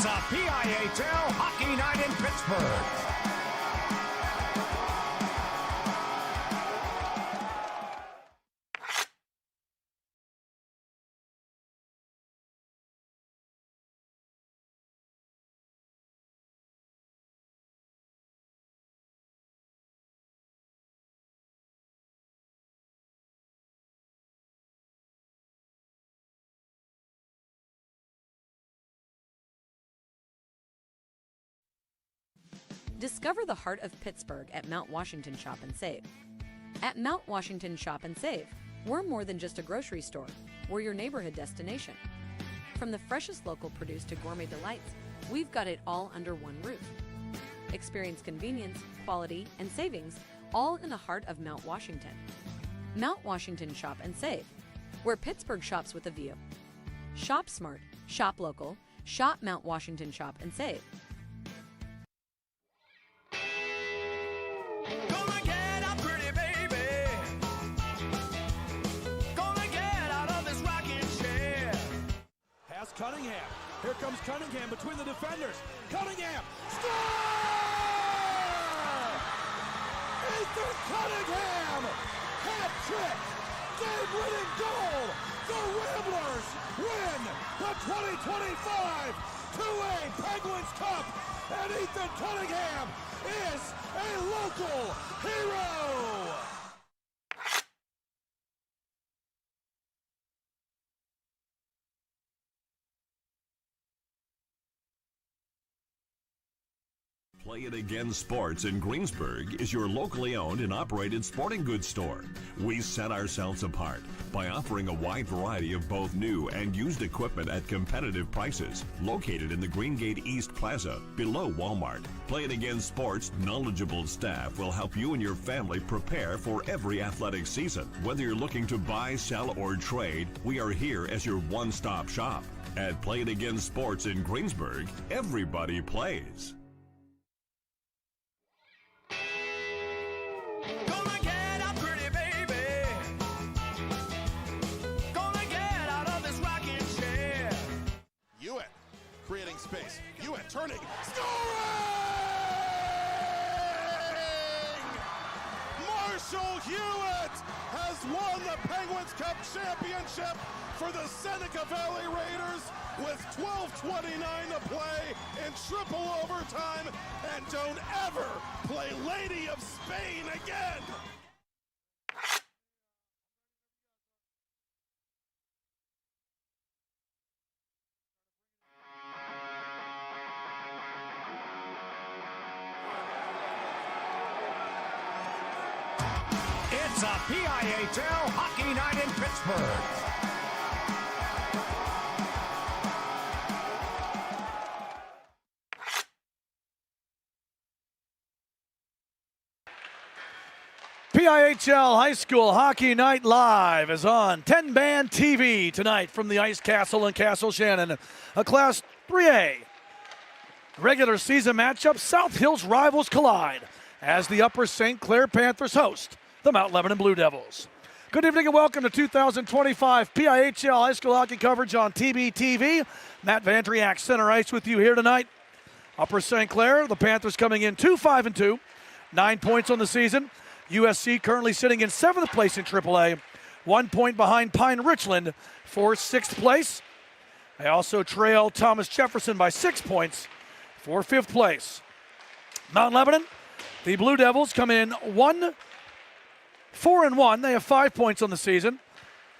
It's a PIHL Hockey Night in Pittsburgh. Discover the heart of Pittsburgh at Mount Washington Shop and Save. At Mount Washington Shop and Save, we're more than just a grocery store. We're your neighborhood destination. From the freshest local produce to gourmet delights, we've got it all under one roof. Experience convenience, quality, and savings, all in the heart of Mount Washington. Mount Washington Shop and Save, where Pittsburgh shops with a view. Shop smart, shop local, shop Mount Washington Shop and Save. Cunningham. Here comes Cunningham between the defenders. Cunningham. Score! Ethan Cunningham! Hat trick! Game-winning goal! The Ramblers win the 2025 2A Penguins Cup! And Ethan Cunningham is a local hero! Play It Again Sports in Greensburg is your locally owned and operated sporting goods store. We set ourselves apart by offering a wide variety of both new and used equipment at competitive prices. Located in the Greengate East Plaza, below Walmart, Play It Again Sports' knowledgeable staff will help you and your family prepare for every athletic season. Whether you're looking to buy, sell, or trade, we are here as your one-stop shop. At Play It Again Sports in Greensburg, everybody plays. Creating space. Hewitt turning. Scoring! Marshall Hewitt has won the Penguins Cup championship for the Seneca Valley Raiders with 12:29 to play in triple overtime. And don't ever play Lady of Spain again. It's a PIHL Hockey Night in Pittsburgh. PIHL High School Hockey Night Live is on TenbandTV tonight from the Ice Castle in Castle Shannon. A Class 3A regular season matchup, South Hills rivals collide as the Upper St. Clair Panthers host the Mount Lebanon Blue Devils. Good evening and welcome to 2025 PIHL High School Hockey coverage on TBTV. Matt Vandriak, center ice with you here tonight. Upper St. Clair, the Panthers coming in 2-5-2, 9 points on the season. USC currently sitting in 7th place in AAA, 1 point behind Pine Richland for 6th place. They also trail Thomas Jefferson by 6 points for 5th place. Mount Lebanon, the Blue Devils come in 4-1. They have 5 points on the season.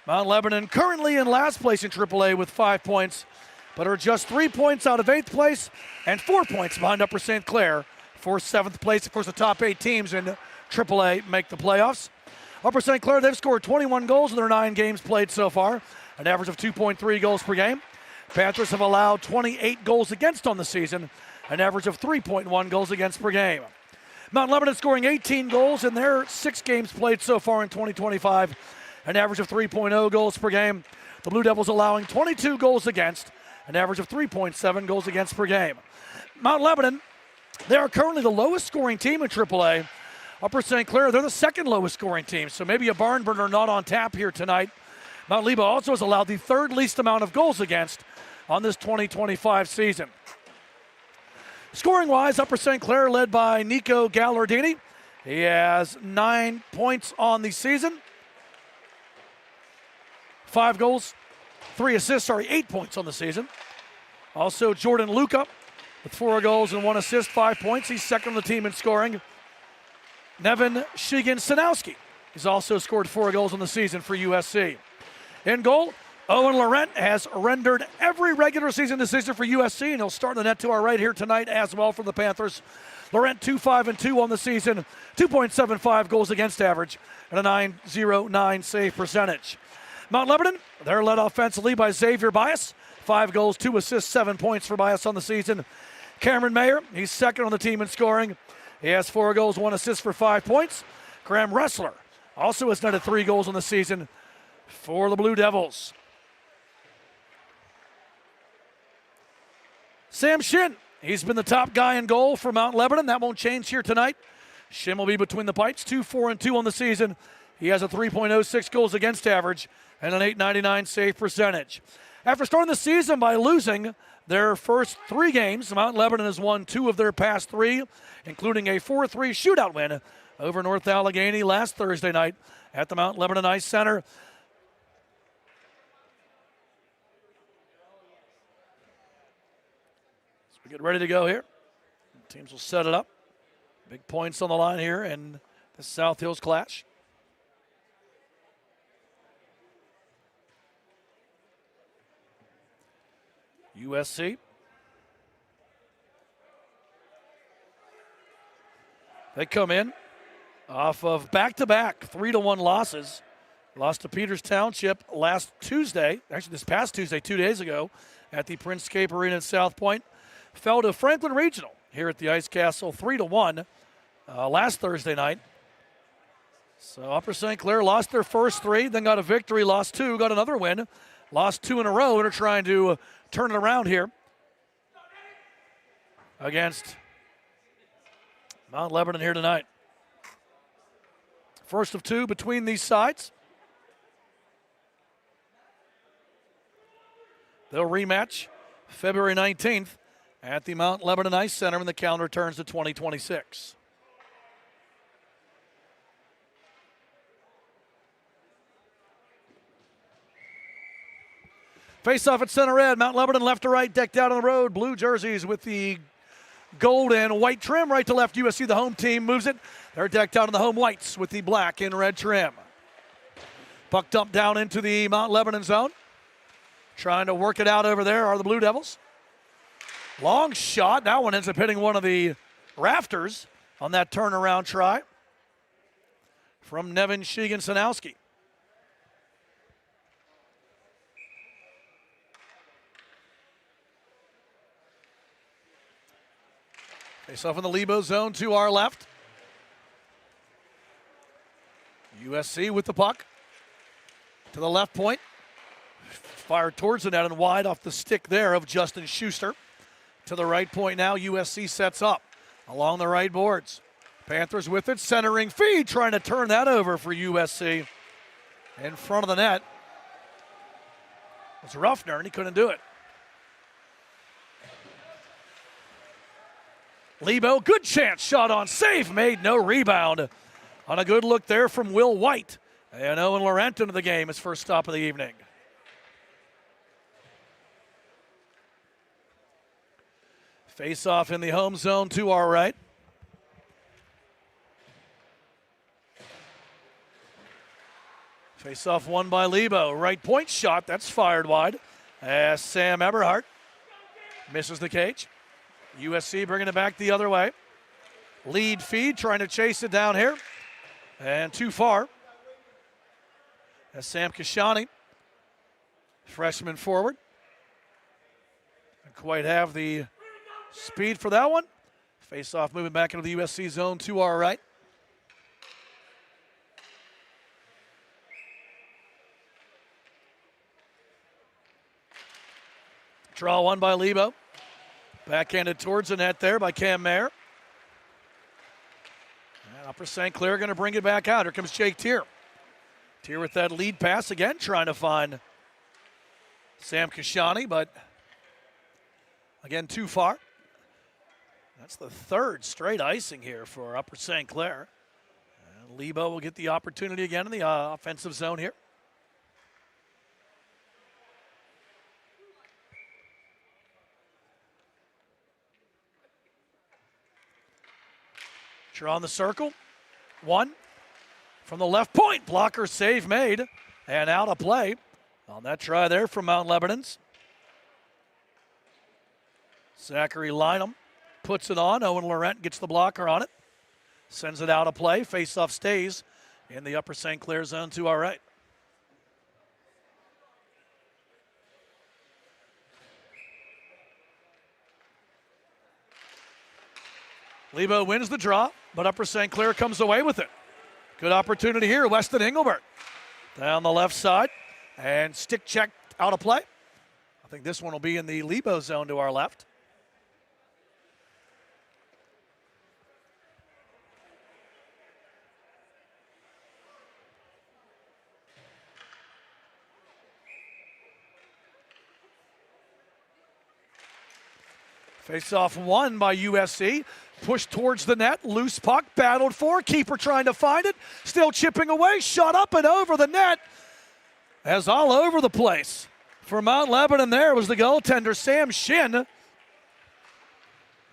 Mount Lebanon currently in last place in AAA with 5 points, but are just 3 points out of 8th place and 4 points behind Upper St. Clair for 7th place. Of course, the top 8 teams in AAA make the playoffs. Upper St. Clair, they've scored 21 goals in their 9 games played so far, an average of 2.3 goals per game. Panthers have allowed 28 goals against on the season, an average of 3.1 goals against per game. Mount Lebanon scoring 18 goals in their 6 games played so far in 2025, an average of 3.0 goals per game. The Blue Devils allowing 22 goals against, an average of 3.7 goals against per game. Mount Lebanon, they are currently the lowest scoring team in AAA. Upper St. Clair, they're the second lowest scoring team, so maybe a barn burner not on tap here tonight. Mount Leba also has allowed the 3rd least amount of goals against on this 2025 season. Scoring-wise, Upper St. Clair led by Nico Gallardini. He has 9 points on the season. 5 goals, 3 assists, 8 points on the season. Also, Jordan Luca with 4 goals and 1 assist, 5 points. He's second on the team in scoring. Nevin Shigan-Sanowski. He's also scored 4 goals on the season for USC. In goal, Owen Laurent has rendered every regular season decision for USC, and he'll start in the net to our right here tonight as well for the Panthers. Laurent 2-5-2 on the season, 2.75 goals against average, and a .909 save percentage. Mount Lebanon, they're led offensively by Xavier Bias, 5 goals, 2 assists, 7 points for Bias on the season. Cameron Mayer, he's second on the team in scoring. He has 4 goals, 1 assist for 5 points. Graham Ressler also has netted 3 goals on the season for the Blue Devils. Sam Shin, he's been the top guy in goal for Mount Lebanon. That won't change here tonight. Shin will be between the pipes, 2-4-2 on the season. He has a 3.06 goals against average and an .899 save percentage. After starting the season by losing their first 3 games, Mount Lebanon has won 2 of their past 3, including a 4-3 shootout win over North Allegheny last Thursday night at the Mount Lebanon Ice Center. We get ready to go here. Teams will set it up. Big points on the line here in the South Hills Clash. USC. They come in off of back-to-back 3-1 losses. Lost to Peters Township last Tuesday, actually this past Tuesday, 2 days ago, at the Prince Cape Arena in South Point. Fell to Franklin Regional here at the Ice Castle 3-1 last Thursday night. So Upper St. Clair lost their first 3, then got a victory, lost 2, got another win, lost 2 in a row, and are trying to turn it around here against Mount Lebanon here tonight. First of 2 between these sides. They'll rematch February 19th at the Mount Lebanon Ice Center when the calendar turns to 2026. Face-off at center red. Mount Lebanon left to right, decked out on the road. Blue jerseys with the gold and white trim. Right to left, USC, the home team, moves it. They're decked out in the home whites with the black and red trim. Puck dumped down into the Mount Lebanon zone. Trying to work it out over there are the Blue Devils. Long shot. That one ends up hitting one of the rafters on that turnaround try from Nevin Shigan-Sanowski. Face off in the Lebo zone to our left. USC with the puck to the left point. Fired towards the net and wide off the stick there of Justin Schuster. To the right point now, USC sets up along the right boards. Panthers with it, centering feed, trying to turn that over for USC. In front of the net was Ruffner, and he couldn't do it. Lebo, good chance, shot on, save made, no rebound. On a good look there from Will White. And Owen Laurent into the game, his first stop of the evening. Face off in the home zone to our right. Face off won by Lebo. Right point shot, that's fired wide. As Sam Eberhardt misses the cage. USC bringing it back the other way. Lead feed, trying to chase it down here. And too far. As Sam Kashani, freshman forward. Didn't quite have the speed for that one. Face-off moving back into the USC zone to our right. Draw one by Lebo. Backhanded towards the net there by Cam Mayer. And Upper St. Clair going to bring it back out. Here comes Jake Tier. Tier with that lead pass again, trying to find Sam Kashani, but again too far. That's the third straight icing here for Upper St. Clair. And Lebo will get the opportunity again in the offensive zone here. Draw on the circle. One from the left point. Blocker save made and out of play on that try there from Mount Lebanon's. Zachary Lynham puts it on. Owen Laurent gets the blocker on it. Sends it out of play. Face-off stays in the Upper St. Clair zone to our right. Lebo wins the draw, but Upper St. Clair comes away with it. Good opportunity here. Weston Engelbert down the left side and stick check out of play. I think this one will be in the Lebo zone to our left. Face-off won by USC. Pushed towards the net. Loose puck. Battled for. Keeper trying to find it. Still chipping away. Shot up and over the net. As all over the place. For Mount Lebanon there was the goaltender, Sam Shin.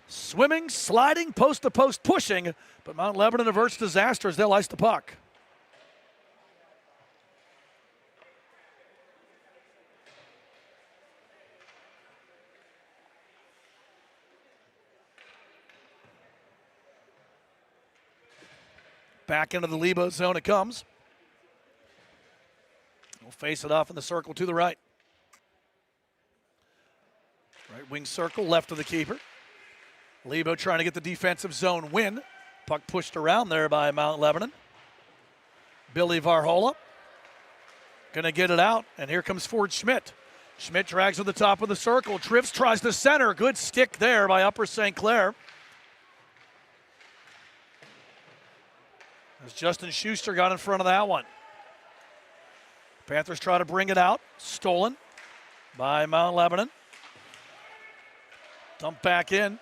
Swimming, sliding, post-to-post pushing. But Mount Lebanon averts disaster as they'll ice the puck. Back into the Lebo zone it comes. We'll face it off in the circle to the right. Right wing circle, left of the keeper. Lebo trying to get the defensive zone win. Puck pushed around there by Mount Lebanon. Billy Varhola going to get it out, and here comes Ford Schmidt. Schmidt drags to the top of the circle. Drifts, tries to center. Good stick there by Upper St. Clair. As Justin Schuster got in front of that one. Panthers try to bring it out. Stolen by Mount Lebanon. Dump back in.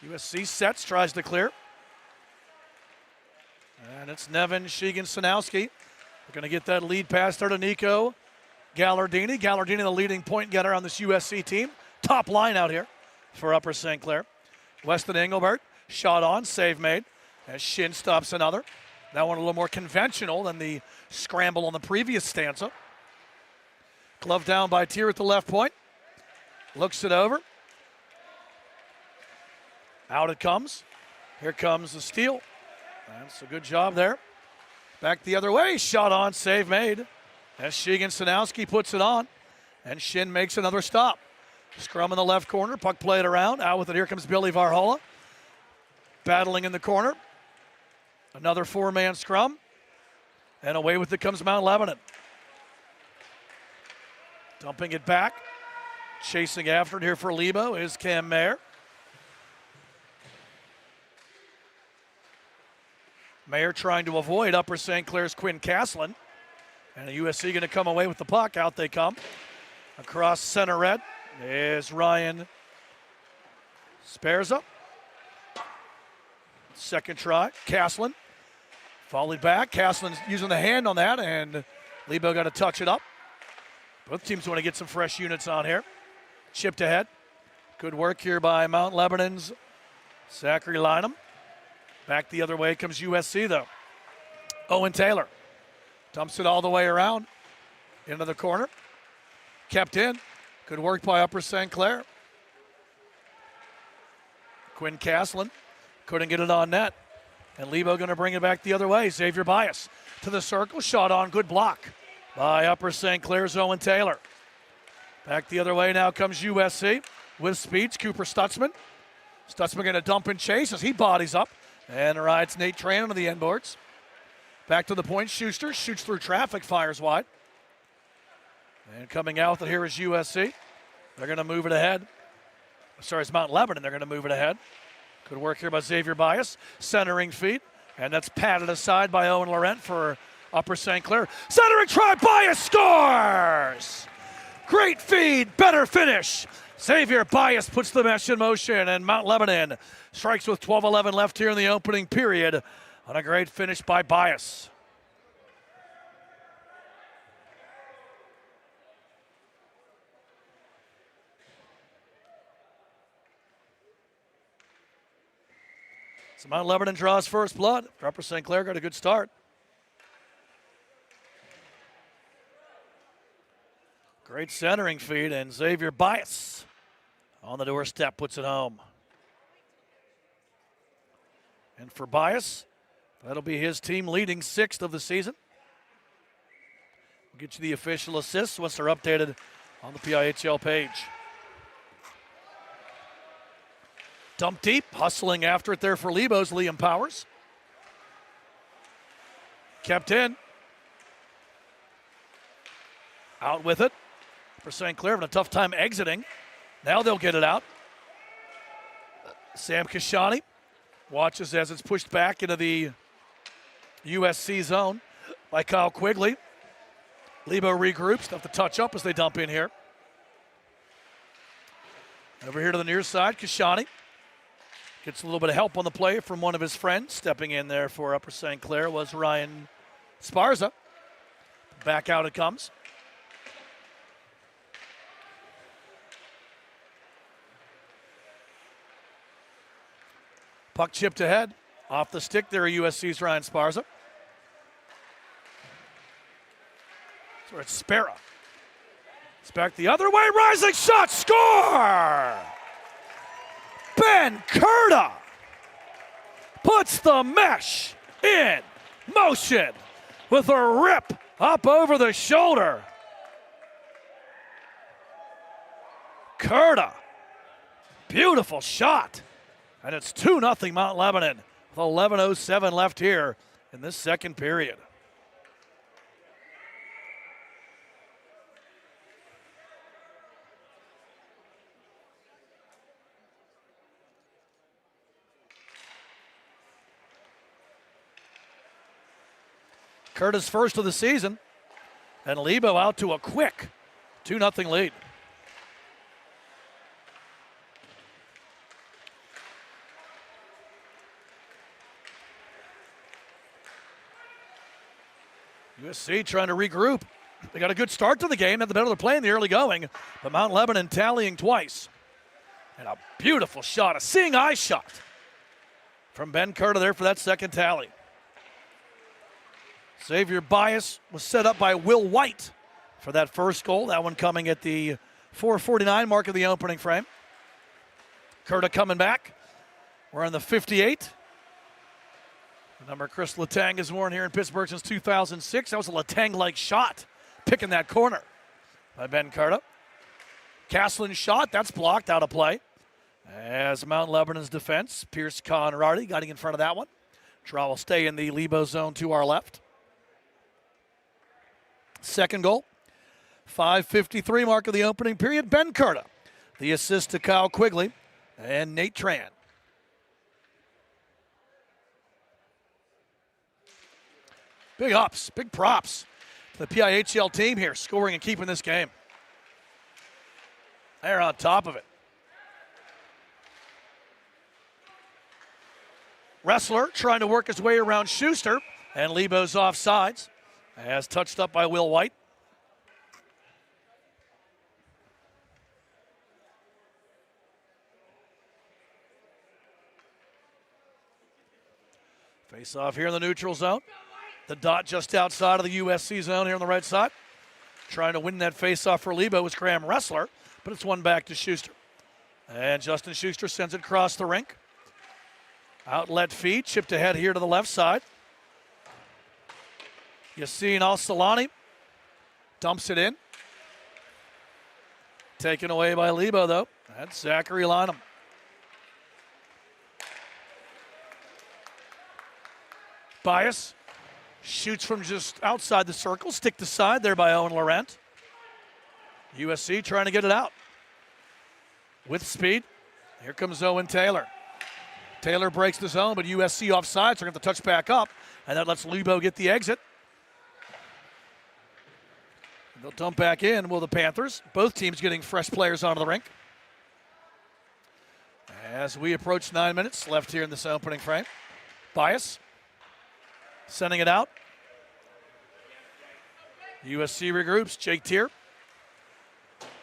USC sets, tries to clear. And it's Nevin Sheegan-Sanowski. We're going to get that lead pass there to Nico Gallardini. Gallardini, the leading point getter on this USC team. Top line out here for Upper St. Clair. Weston Engelbert, shot on, save made. As Shin stops another. That one a little more conventional than the scramble on the previous stanza. Glove down by Tier at the left point. Looks it over. Out it comes. Here comes the steal. That's a good job there. Back the other way. Shot on, save made. As Sheegan-Sanowski puts it on. And Shin makes another stop. Scrum in the left corner. Puck played around. Out with it. Here comes Billy Varhola. Battling in the corner. Another four-man scrum. And away with it comes Mount Lebanon. Dumping it back. Chasing after it here for Lebo is Cam Mayer. Mayer trying to avoid Upper St. Clair's Quinn Caslin. And USC going to come away with the puck. Out they come. Across center red is Ryan Sperza. Second try, Caslin. Volleyed back. Caslin's using the hand on that, and Lebo got to touch it up. Both teams want to get some fresh units on here. Chipped ahead. Good work here by Mount Lebanon's Zachary Lynham. Back the other way comes USC, though. Owen Taylor dumps it all the way around into the corner. Kept in. Good work by Upper St. Clair. Quinn Caslin couldn't get it on net. And Lebo going to bring it back the other way. Xavier Bias to the circle. Shot on. Good block by Upper St. Clair's Owen Taylor. Back the other way now comes USC with speeds. Cooper Stutzman. Stutzman going to dump and chase as he bodies up. And rides Nate Tran onto the end boards. Back to the point. Schuster shoots through traffic. Fires wide. And coming out with it here is USC. They're going to move it ahead. Sorry, it's Mount Lebanon. They're going to move it ahead. Good work here by Xavier Bias. Centering feet. And that's patted aside by Owen Laurent for Upper St. Clair. Centering try. Bias scores! Great feed. Better finish. Xavier Bias puts the mesh in motion, and Mount Lebanon strikes with 12:11 left here in the opening period on a great finish by Bias. So Mount Lebanon draws first blood. Upper St. Clair got a good start. Great centering feed, and Xavier Bias on the doorstep puts it home. And for Bias, that'll be his team leading 6th of the season. We'll get you the official assists once they're updated on the PIHL page. Dump deep, hustling after it there for Lebo's Liam Powers. Kept in. Out with it for St. Clair, having a tough time exiting. Now they'll get it out. Sam Kashani watches as it's pushed back into the USC zone by Kyle Quigley. Lebo regroups, have to touch up as they dump in here. Over here to the near side, Kashani gets a little bit of help on the play from one of his friends. Stepping in there for Upper St. Clair was Ryan Sparza. Back out it comes. Puck chipped ahead. Off the stick there, USC's Ryan Sparza. So it's Spera. It's back the other way. Rising shot. Score! Ben Curda puts the mesh in motion with a rip up over the shoulder. Curda. Beautiful shot. And it's 2-0 Mount Lebanon with 11:07 left here in this second period. Curtis first of the season, and Lebo out to a quick 2-0 lead. USC trying to regroup. They got a good start to the game, had the better play in the early going, but Mount Lebanon tallying twice. And a beautiful shot, a seeing eye shot from Ben Curda there for that second tally. Xavier Bias was set up by Will White for that first goal. That one coming at the 4:49 mark of the opening frame. Curda coming back. We're on the 58. The number Chris Letang has worn here in Pittsburgh since 2006. That was a Letang-like shot, picking that corner by Ben Curda. Castlin's shot, that's blocked out of play. As Mount Lebanon's defense, Pierce Conradi got in front of that one. Draw will stay in the Lebo zone to our left. Second goal, 5:53 mark of the opening period. Ben Curda, the assist to Kyle Quigley and Nate Tran. Big ups, big props to the PIHL team here, scoring and keeping this game. They're on top of it. Wrestler trying to work his way around Schuster, and Lebo's offsides, as touched up by Will White. Face off here in the neutral zone. The dot just outside of the USC zone here on the right side. Trying to win that face-off for Lebo was Graham Wrestler, but it's one back to Schuster. And Justin Schuster sends it across the rink. Outlet feed, chipped ahead here to the left side. Yassine Al-Salani dumps it in. Taken away by Lebo, though. That's Zachary Lonham. Bias shoots from just outside the circle. Stick to side there by Owen Laurent. USC trying to get it out. With speed, here comes Owen Taylor. Taylor breaks the zone, but USC offside, so they're going to touch back up, and that lets Lebo get the exit. They'll dump back in, will the Panthers. Both teams getting fresh players onto the rink. As we approach 9 minutes left here in this opening frame. Bias sending it out. USC regroups. Jake Tier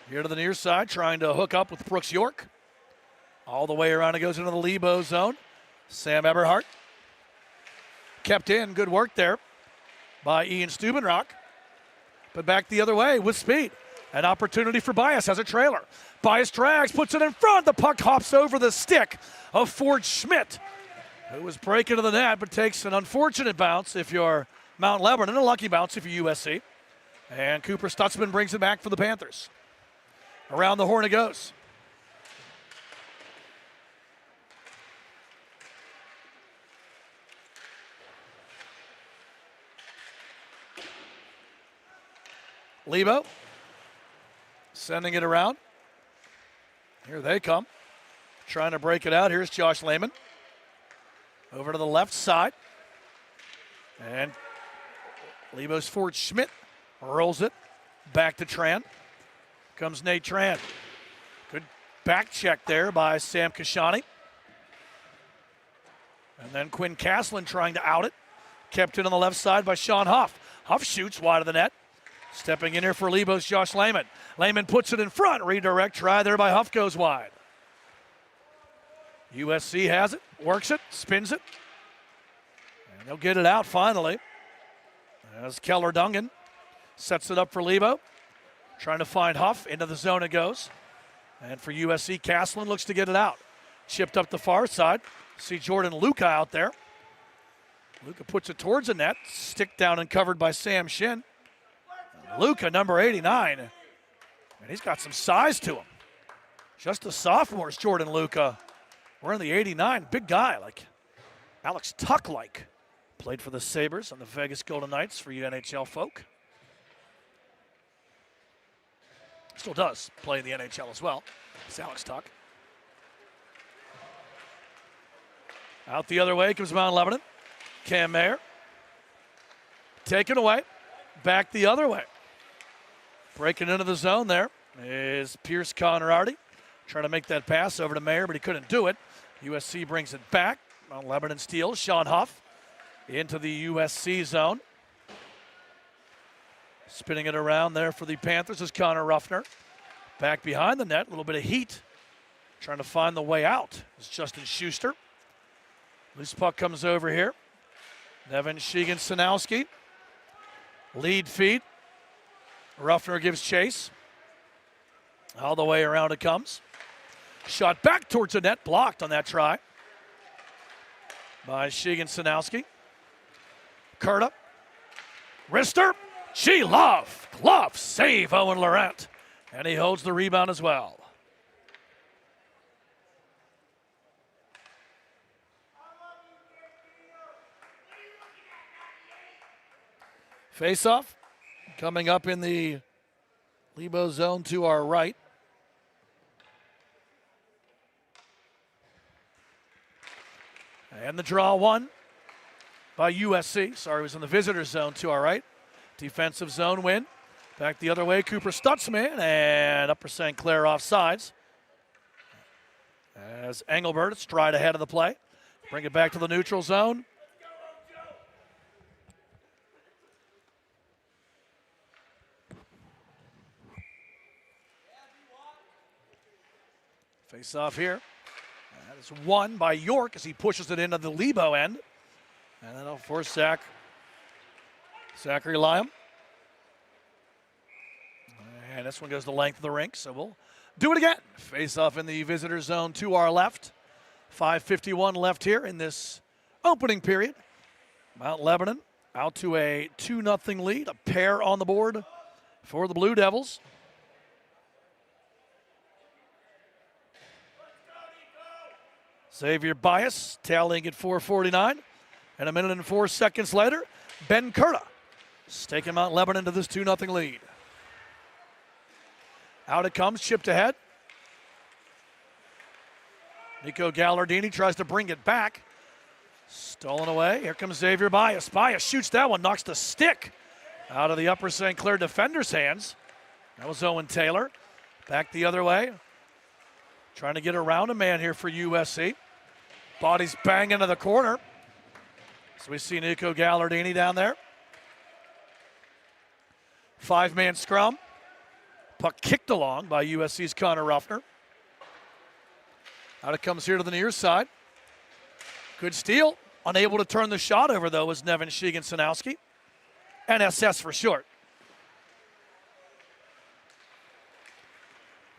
here to the near side, trying to hook up with Brooks York. All the way around it goes into the Lebo zone. Sam Eberhardt kept in. Good work there by Ian Steubenrock. But back the other way with speed. An opportunity for Bias as a trailer. Bias drags, puts it in front. The puck hops over the stick of Ford Schmidt, who was breaking to the net, but takes an unfortunate bounce if you're Mount Lebanon, and a lucky bounce if you're USC. And Cooper Stutzman brings it back for the Panthers. Around the horn it goes. Lebo sending it around. Here they come. Trying to break it out. Here's Josh Lehman. Over to the left side. And Lebo's Ford Schmidt rolls it back to Tran. Comes Nate Tran. Good back check there by Sam Kashani. And then Quinn Caslin trying to out it. Kept in on the left side by Sean Huff. Huff shoots wide of the net. Stepping in here for Lebo's Josh Lehman. Lehman puts it in front. Redirect try there by Huff goes wide. USC has it, works it, spins it. And they'll get it out finally. As Keller Dungan sets it up for Lebo. Trying to find Huff. Into the zone it goes. And for USC, Caslin looks to get it out. Chipped up the far side. See Jordan Luca out there. Luca puts it towards the net. Stick down and covered by Sam Shin. Luca, number 89. And he's got some size to him. Just a sophomore is Jordan Luca. We're in the 89. Big guy, like Alex Tuck-like. Played for the Sabres and the Vegas Golden Knights for you NHL folk. Still does play in the NHL as well. It's Alex Tuck. Out the other way comes Mount Lebanon. Cam Mayer. Taken away. Back the other way. Breaking into the zone there is Pierce Conradi. Trying to make that pass over to Mayer, but he couldn't do it. USC brings it back. Mount Lebanon steals. Sean Huff into the USC zone. Spinning it around there for the Panthers is Connor Ruffner. Back behind the net, a little bit of heat. Trying to find the way out is Justin Schuster. Loose puck comes over here. Nevin Sheegan-Sanowski. Lead feed. Ruffner gives chase. All the way around it comes. Shot back towards the net, blocked on that try by Sheegan-Sanowski. Curta. Wrister. G-Love. Glove. Save Owen Laurent. And he holds the rebound as well. Face-off coming up in the Lebo zone to our right. And the draw one by USC. Sorry, it was in the visitor zone to our right. Defensive zone win. Back the other way, Cooper Stutzman, and Upper St. Clair offsides. As Engelbert stride ahead of the play. Bring it back to the neutral zone. Face off here. That is won by York as he pushes it into the Lebo end. And that'll force Zachary Lyam. And this one goes the length of the rink, so we'll do it again. Face off in the visitor zone to our left. 5:51 left here in this opening period. Mount Lebanon out to a 2-0 lead. A pair on the board for the Blue Devils. Xavier Bias tallying at 4:49. And a minute and 4 seconds later, Ben Curta is taking Mount Lebanon to this 2-0 lead. Out it comes, chipped ahead. Nico Gallardini tries to bring it back. Stolen away. Here comes Xavier Bias. Bias shoots that one, knocks the stick out of the Upper St. Clair defender's hands. That was Owen Taylor. Back the other way. Trying to get around a man here for USC. Body's banging into the corner. So we see Nico Gallardini down there. 5-man scrum. Puck kicked along by USC's Connor Ruffner. Out it comes here to the near side. Good steal. Unable to turn the shot over, though, was Nevin Sheegan-Sanowski. NSS for short.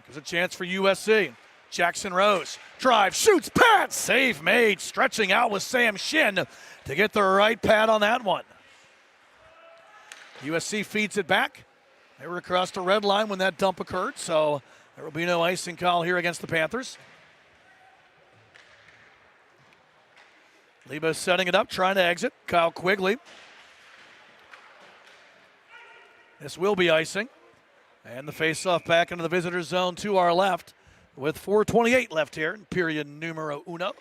There's a chance for USC. Jackson Rose. Drive, shoots, pad. Save made. Stretching out with Sam Shin to get the right pad on that one. USC feeds it back. They were across the red line when that dump occurred, so there will be no icing call here against the Panthers. Lebo setting it up, trying to exit. Kyle Quigley. This will be icing. And the faceoff back into the visitor zone to our left with 4:28 left here in period numero uno.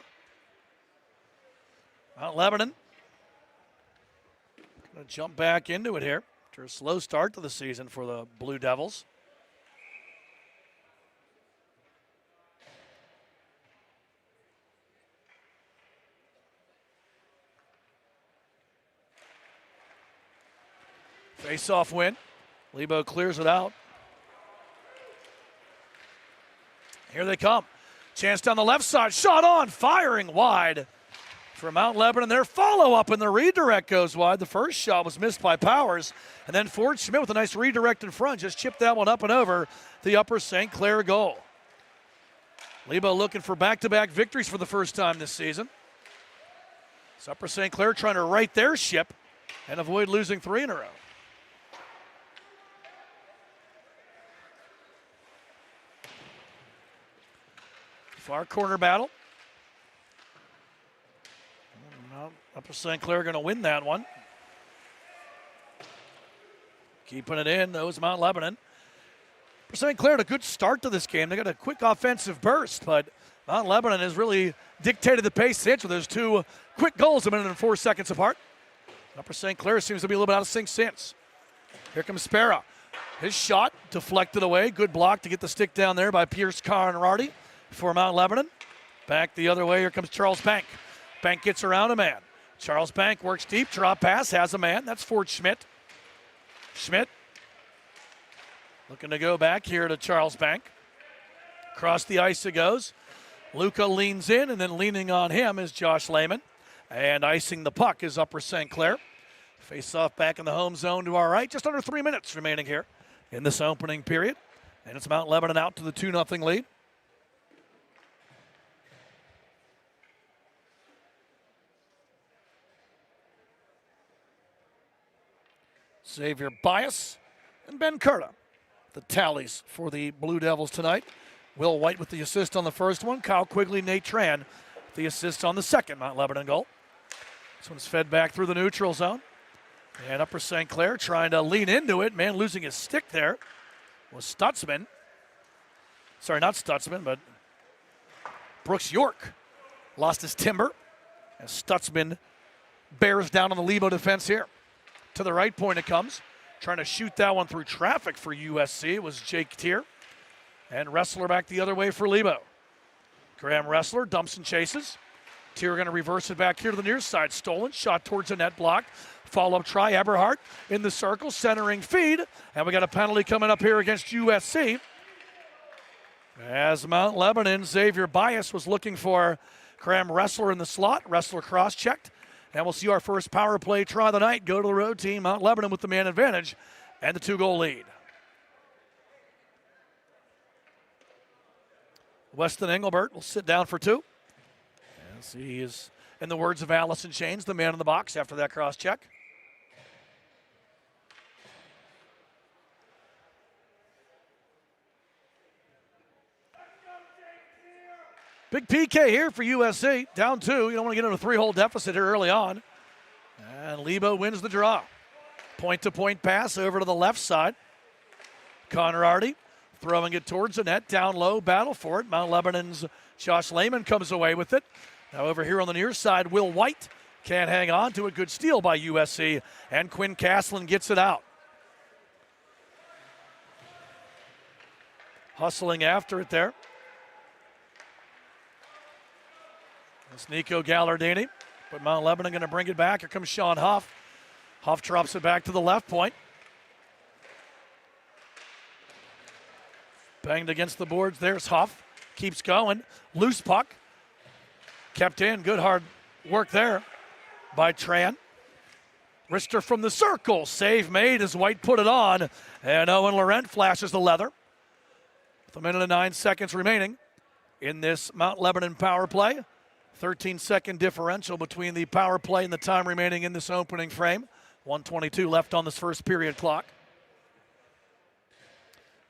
Mount Lebanon going to jump back into it here after a slow start to the season for the Blue Devils. Face-off win. Lebo clears it out. Here they come. Chance down the left side. Shot on. Firing wide for Mount Lebanon. Their follow-up and the redirect goes wide. The first shot was missed by Powers. And then Ford Schmidt with a nice redirect in front. Just chipped that one up and over the upper St. Clair goal. Lebo looking for back-to-back victories for the first time this season. It's upper St. Clair trying to right their ship and avoid losing 3 in a row. Far corner battle. Well, upper St. Clair going to win that one. Keeping it in, those Mount Lebanon. Upper St. Clair had a good start to this game. They got a quick offensive burst, but Mount Lebanon has really dictated the pace since with those 2 quick goals a minute and 4 seconds apart. Upper St. Clair seems to be a little bit out of sync since. Here comes Spera. His shot deflected away. Good block to get the stick down there by Pierce Conradi for Mount Lebanon. Back the other way, here comes Charles Bank. Bank gets around a man. Charles Bank works deep, drop pass, has a man. That's Ford Schmidt. Schmidt looking to go back here to Charles Bank. Across the ice it goes. Luca leans in, and then leaning on him is Josh Lehman. And icing the puck is Upper St. Clair. Face off back in the home zone to our right. Just under 3 minutes remaining here in this opening period. And it's Mount Lebanon out to the 2-0 lead. Xavier Bias and Ben Curta, the tallies for the Blue Devils tonight. Will White with the assist on the first one. Kyle Quigley, Nate Tran, the assist on the second Mount Lebanon goal. This one's fed back through the neutral zone. And Upper St. Clair trying to lean into it. Man losing his stick there was Stutzman. Sorry, not Stutzman, but Brooks York lost his timber. As Stutzman bears down on the Lebo defense here. To the right point it comes. Trying to shoot that one through traffic for USC. It was Jake Tier. And Wrestler back the other way for Lebo. Graham Wrestler dumps and chases. Tier going to reverse it back here to the near side. Stolen. Shot towards the net block. Follow-up try. Eberhardt in the circle. Centering feed. And we got a penalty coming up here against USC. As Mount Lebanon, Xavier Bias was looking for Graham Wrestler in the slot. Wrestler cross-checked. And we'll see our first power play try of the night go to the road team. Mount Lebanon with the man advantage and the 2-goal lead. Weston Engelbert will sit down for 2. As he is, in the words of Allison Chains, the man in the box after that cross check. Big PK here for USC. Down 2. You don't want to get into a 3-hole deficit here early on. And Lebo wins the draw. Point-to-point pass over to the left side. Conradi throwing it towards the net. Down low, battle for it. Mount Lebanon's Josh Lehman comes away with it. Now over here on the near side, Will White can't hang on to a good steal by USC. And Quinn Caslin gets it out. Hustling after it there. It's Nico Gallardini, but Mount Lebanon going to bring it back. Here comes Sean Huff. Huff drops it back to the left point. Banged against the boards. There's Huff. Keeps going. Loose puck. Kept in. Good hard work there by Tran. Rister from the circle. Save made as White put it on. And Owen Laurent flashes the leather. With 1 minute and 9 seconds remaining in this Mount Lebanon power play. 13-second differential between the power play and the time remaining in this opening frame. 1:22 left on this first period clock.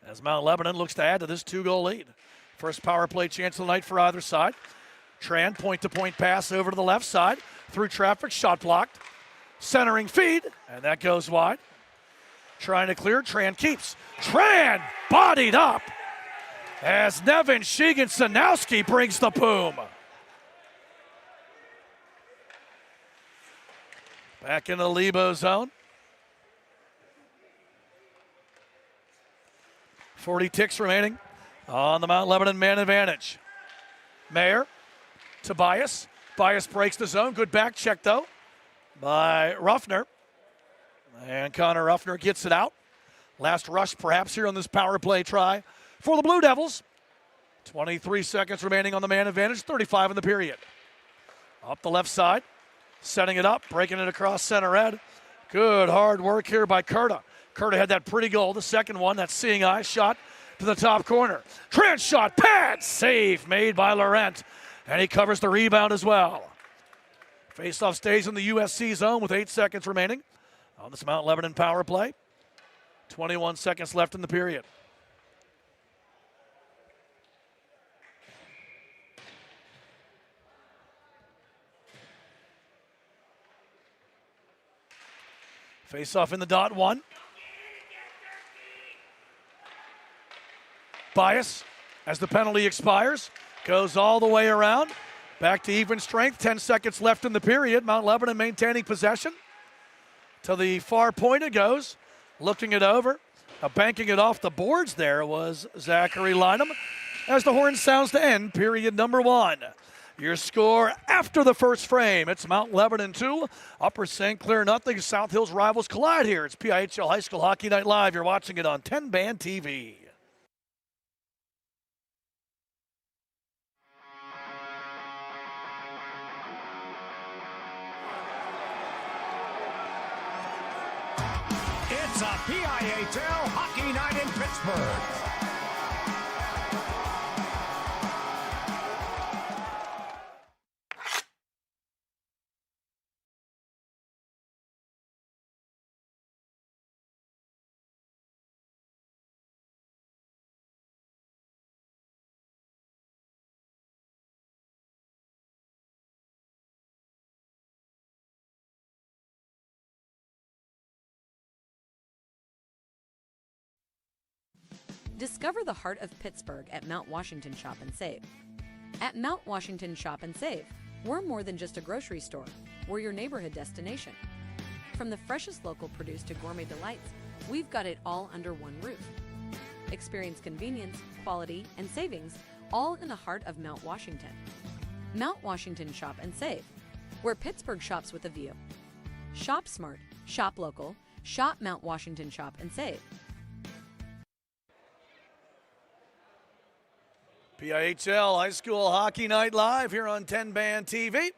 As Mount Lebanon looks to add to this 2-goal lead. First power play chance of the night for either side. Tran, point-to-point pass over to the left side. Through traffic, shot blocked. Centering feed, and that goes wide. Trying to clear, Tran keeps. Tran bodied up as Nevin Shigan-Sanowski brings the boom. Back in the Lebo zone. 40 ticks remaining on the Mount Lebanon man advantage. Mayer, Tobias. Tobias breaks the zone. Good back check, though, by Ruffner. And Connor Ruffner gets it out. Last rush, perhaps, here on this power play try for the Blue Devils. 23 seconds remaining on the man advantage, 35 in the period. Up the left side, setting it up, breaking it across center red. Good hard work here by Curta. Curta had that pretty goal, the second one, that seeing eye shot to the top corner. Trent shot, pad, save made by Laurent, and he covers the rebound as well. Faceoff stays in the USC zone with 8 seconds remaining on this Mount Lebanon power play. 21 seconds left in the period. Face-off in the dot one. Bias, as the penalty expires, goes all the way around. Back to even strength, 10 seconds left in the period. Mount Lebanon maintaining possession. To the far point it goes, looking it over. Banking it off the boards there was Zachary Lynham. As the horn sounds to end period number 1. Your score after the first frame, it's Mount Lebanon 2, Upper St. Clair nothing. South Hills rivals collide here. It's PIHL High School Hockey Night Live. You're watching it on TenbandTV. It's a PIHL Hockey Night in Pittsburgh. Discover the heart of Pittsburgh at Mount Washington Shop and Save. At Mount Washington Shop and Save, we're more than just a grocery store. We're your neighborhood destination. From the freshest local produce to gourmet delights, we've got it all under one roof. Experience convenience, quality, and savings, all in the heart of Mount Washington. Mount Washington Shop and Save, where Pittsburgh shops with a view. Shop smart, shop local, shop Mount Washington Shop and Save. PIHL High School Hockey Night Live here on TenbandTV.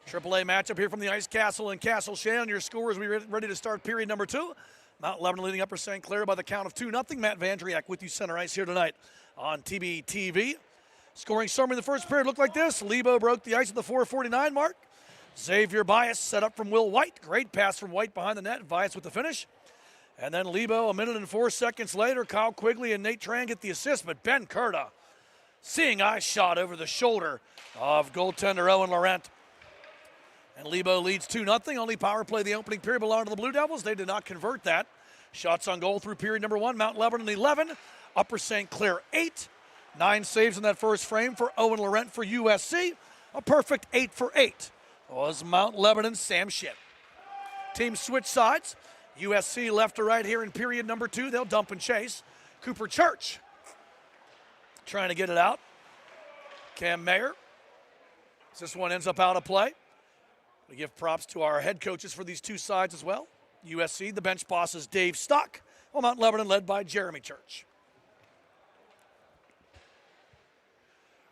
AAA matchup here from the Ice Castle in Castle Shannon. Your scores, we ready to start period number 2. Mount Lebanon leading Upper St. Clair by the count of 2-0. Matt Vandriak with you center ice here tonight on TBTV. Scoring summary in the first period looked like this. Lebo broke the ice at the 4:49 mark. Xavier Bias set up from Will White. Great pass from White behind the net. Bias with the finish. And then Lebo, 1 minute and 4 seconds later, Kyle Quigley and Nate Tran get the assist, but Ben Curta, seeing eye shot over the shoulder of goaltender Owen Laurent. And Lebo leads 2-0. Only power play the opening period belonged to the Blue Devils. They did not convert that. Shots on goal through period number 1. Mount Lebanon 11, Upper St. Clair 8. 9 saves in that first frame for Owen Laurent for USC. A perfect 8 for 8 was Mount Lebanon's Sam Schitt. Teams switch sides. USC left to right here in period number 2. They'll dump and chase. Cooper Church trying to get it out. Cam Mayer This one ends up out of play. We give props to our head coaches for these two sides as well. USC, the bench boss is Dave Stock, while Mount Lebanon led by Jeremy Church.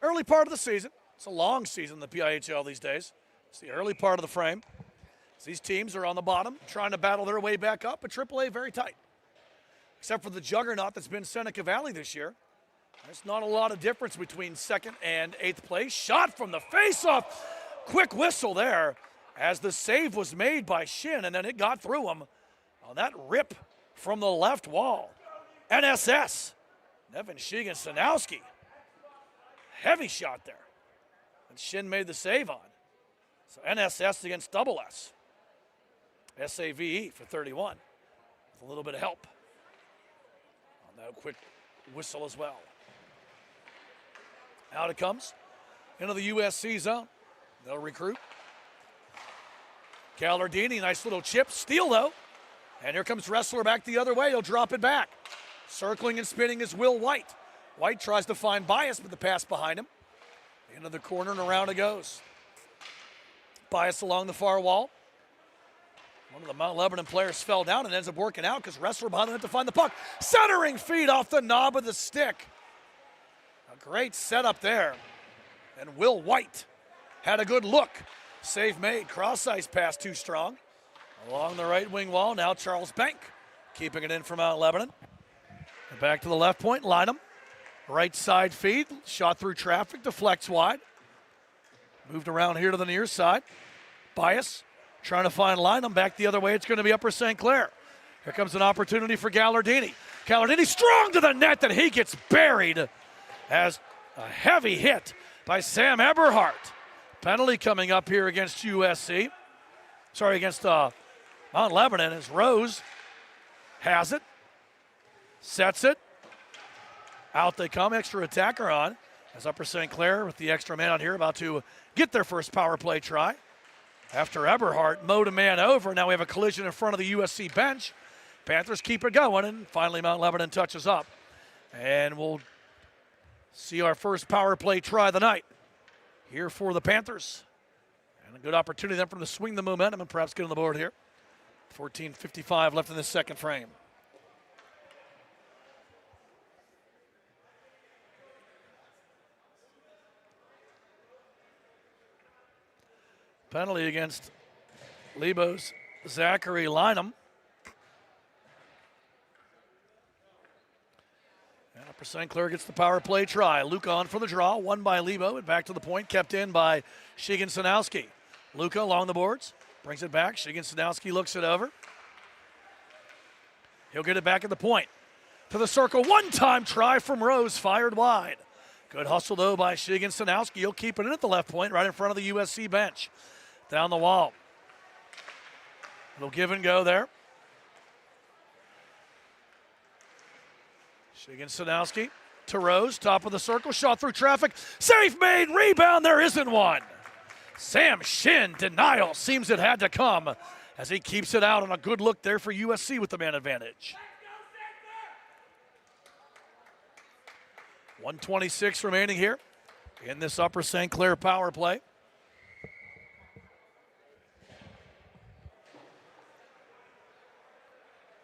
Early part of the season. It's a long season in the PIHL these days. It's the early part of the frame. These teams are on the bottom, trying to battle their way back up, but AAA very tight. Except for the juggernaut that's been Seneca Valley this year. There's not a lot of difference between 2nd and 8th place. Shot from the face-off. Quick whistle there as the save was made by Shin, and then it got through him on that rip from the left wall. NSS, Nevin Shigan-Sanowski. Heavy shot there. And Shin made the save on. So NSS against double S. SAVE for 31 with a little bit of help on that quick whistle as well. Out it comes into the USC zone. They'll recruit. Gallardini, nice little chip. Steal though. And here comes Wrestler back the other way. He'll drop it back. Circling and spinning is Will White. White tries to find Bias, but the pass behind him. Into the corner and around it goes. Bias along the far wall. One of the Mount Lebanon players fell down and ends up working out because Wrestler behind him had to find the puck. Centering feed off the knob of the stick. A great setup there. And Will White had a good look. Save made. Cross ice pass too strong. Along the right wing wall, now Charles Bank keeping it in for Mount Lebanon. And back to the left point, Lynham. Right side feed, shot through traffic, deflects wide. Moved around here to the near side. Bias trying to find Lynham back the other way. It's going to be Upper St. Clair. Here comes an opportunity for Gallardini. Gallardini strong to the net, and he gets buried as a heavy hit by Sam Eberhardt. Penalty coming up here against USC. Sorry, against Mount Lebanon as Rose has it, sets it. Out they come, extra attacker on as Upper St. Clair with the extra man out here about to get their first power play try. After Eberhardt mowed a man over, now we have a collision in front of the USC bench. Panthers keep it going, and finally Mount Lebanon touches up. And we'll see our first power play try of the night here for the Panthers. And a good opportunity then for them to swing the momentum and perhaps get on the board here. 14:55 left in this second frame. Penalty against Lebo's Zachary Lynham. And Upper St. Clair gets the power play try. Luca on for the draw, won by Lebo, and back to the point, kept in by Shigan-Sanowski. Luca along the boards, brings it back. Shigan-Sanowski looks it over. He'll get it back at the point. To the circle, one-time try from Rose, fired wide. Good hustle, though, by Shigan-Sanowski. He'll keep it in at the left point, right in front of the USC bench. Down the wall. Little give and go there. Shigan-Sanowski to Rose, top of the circle, shot through traffic. Safe made, rebound, there isn't one. Sam Shin, denial, seems it had to come as he keeps it out on a good look there for USC with the man advantage. 1:26 remaining here in this Upper St. Clair power play.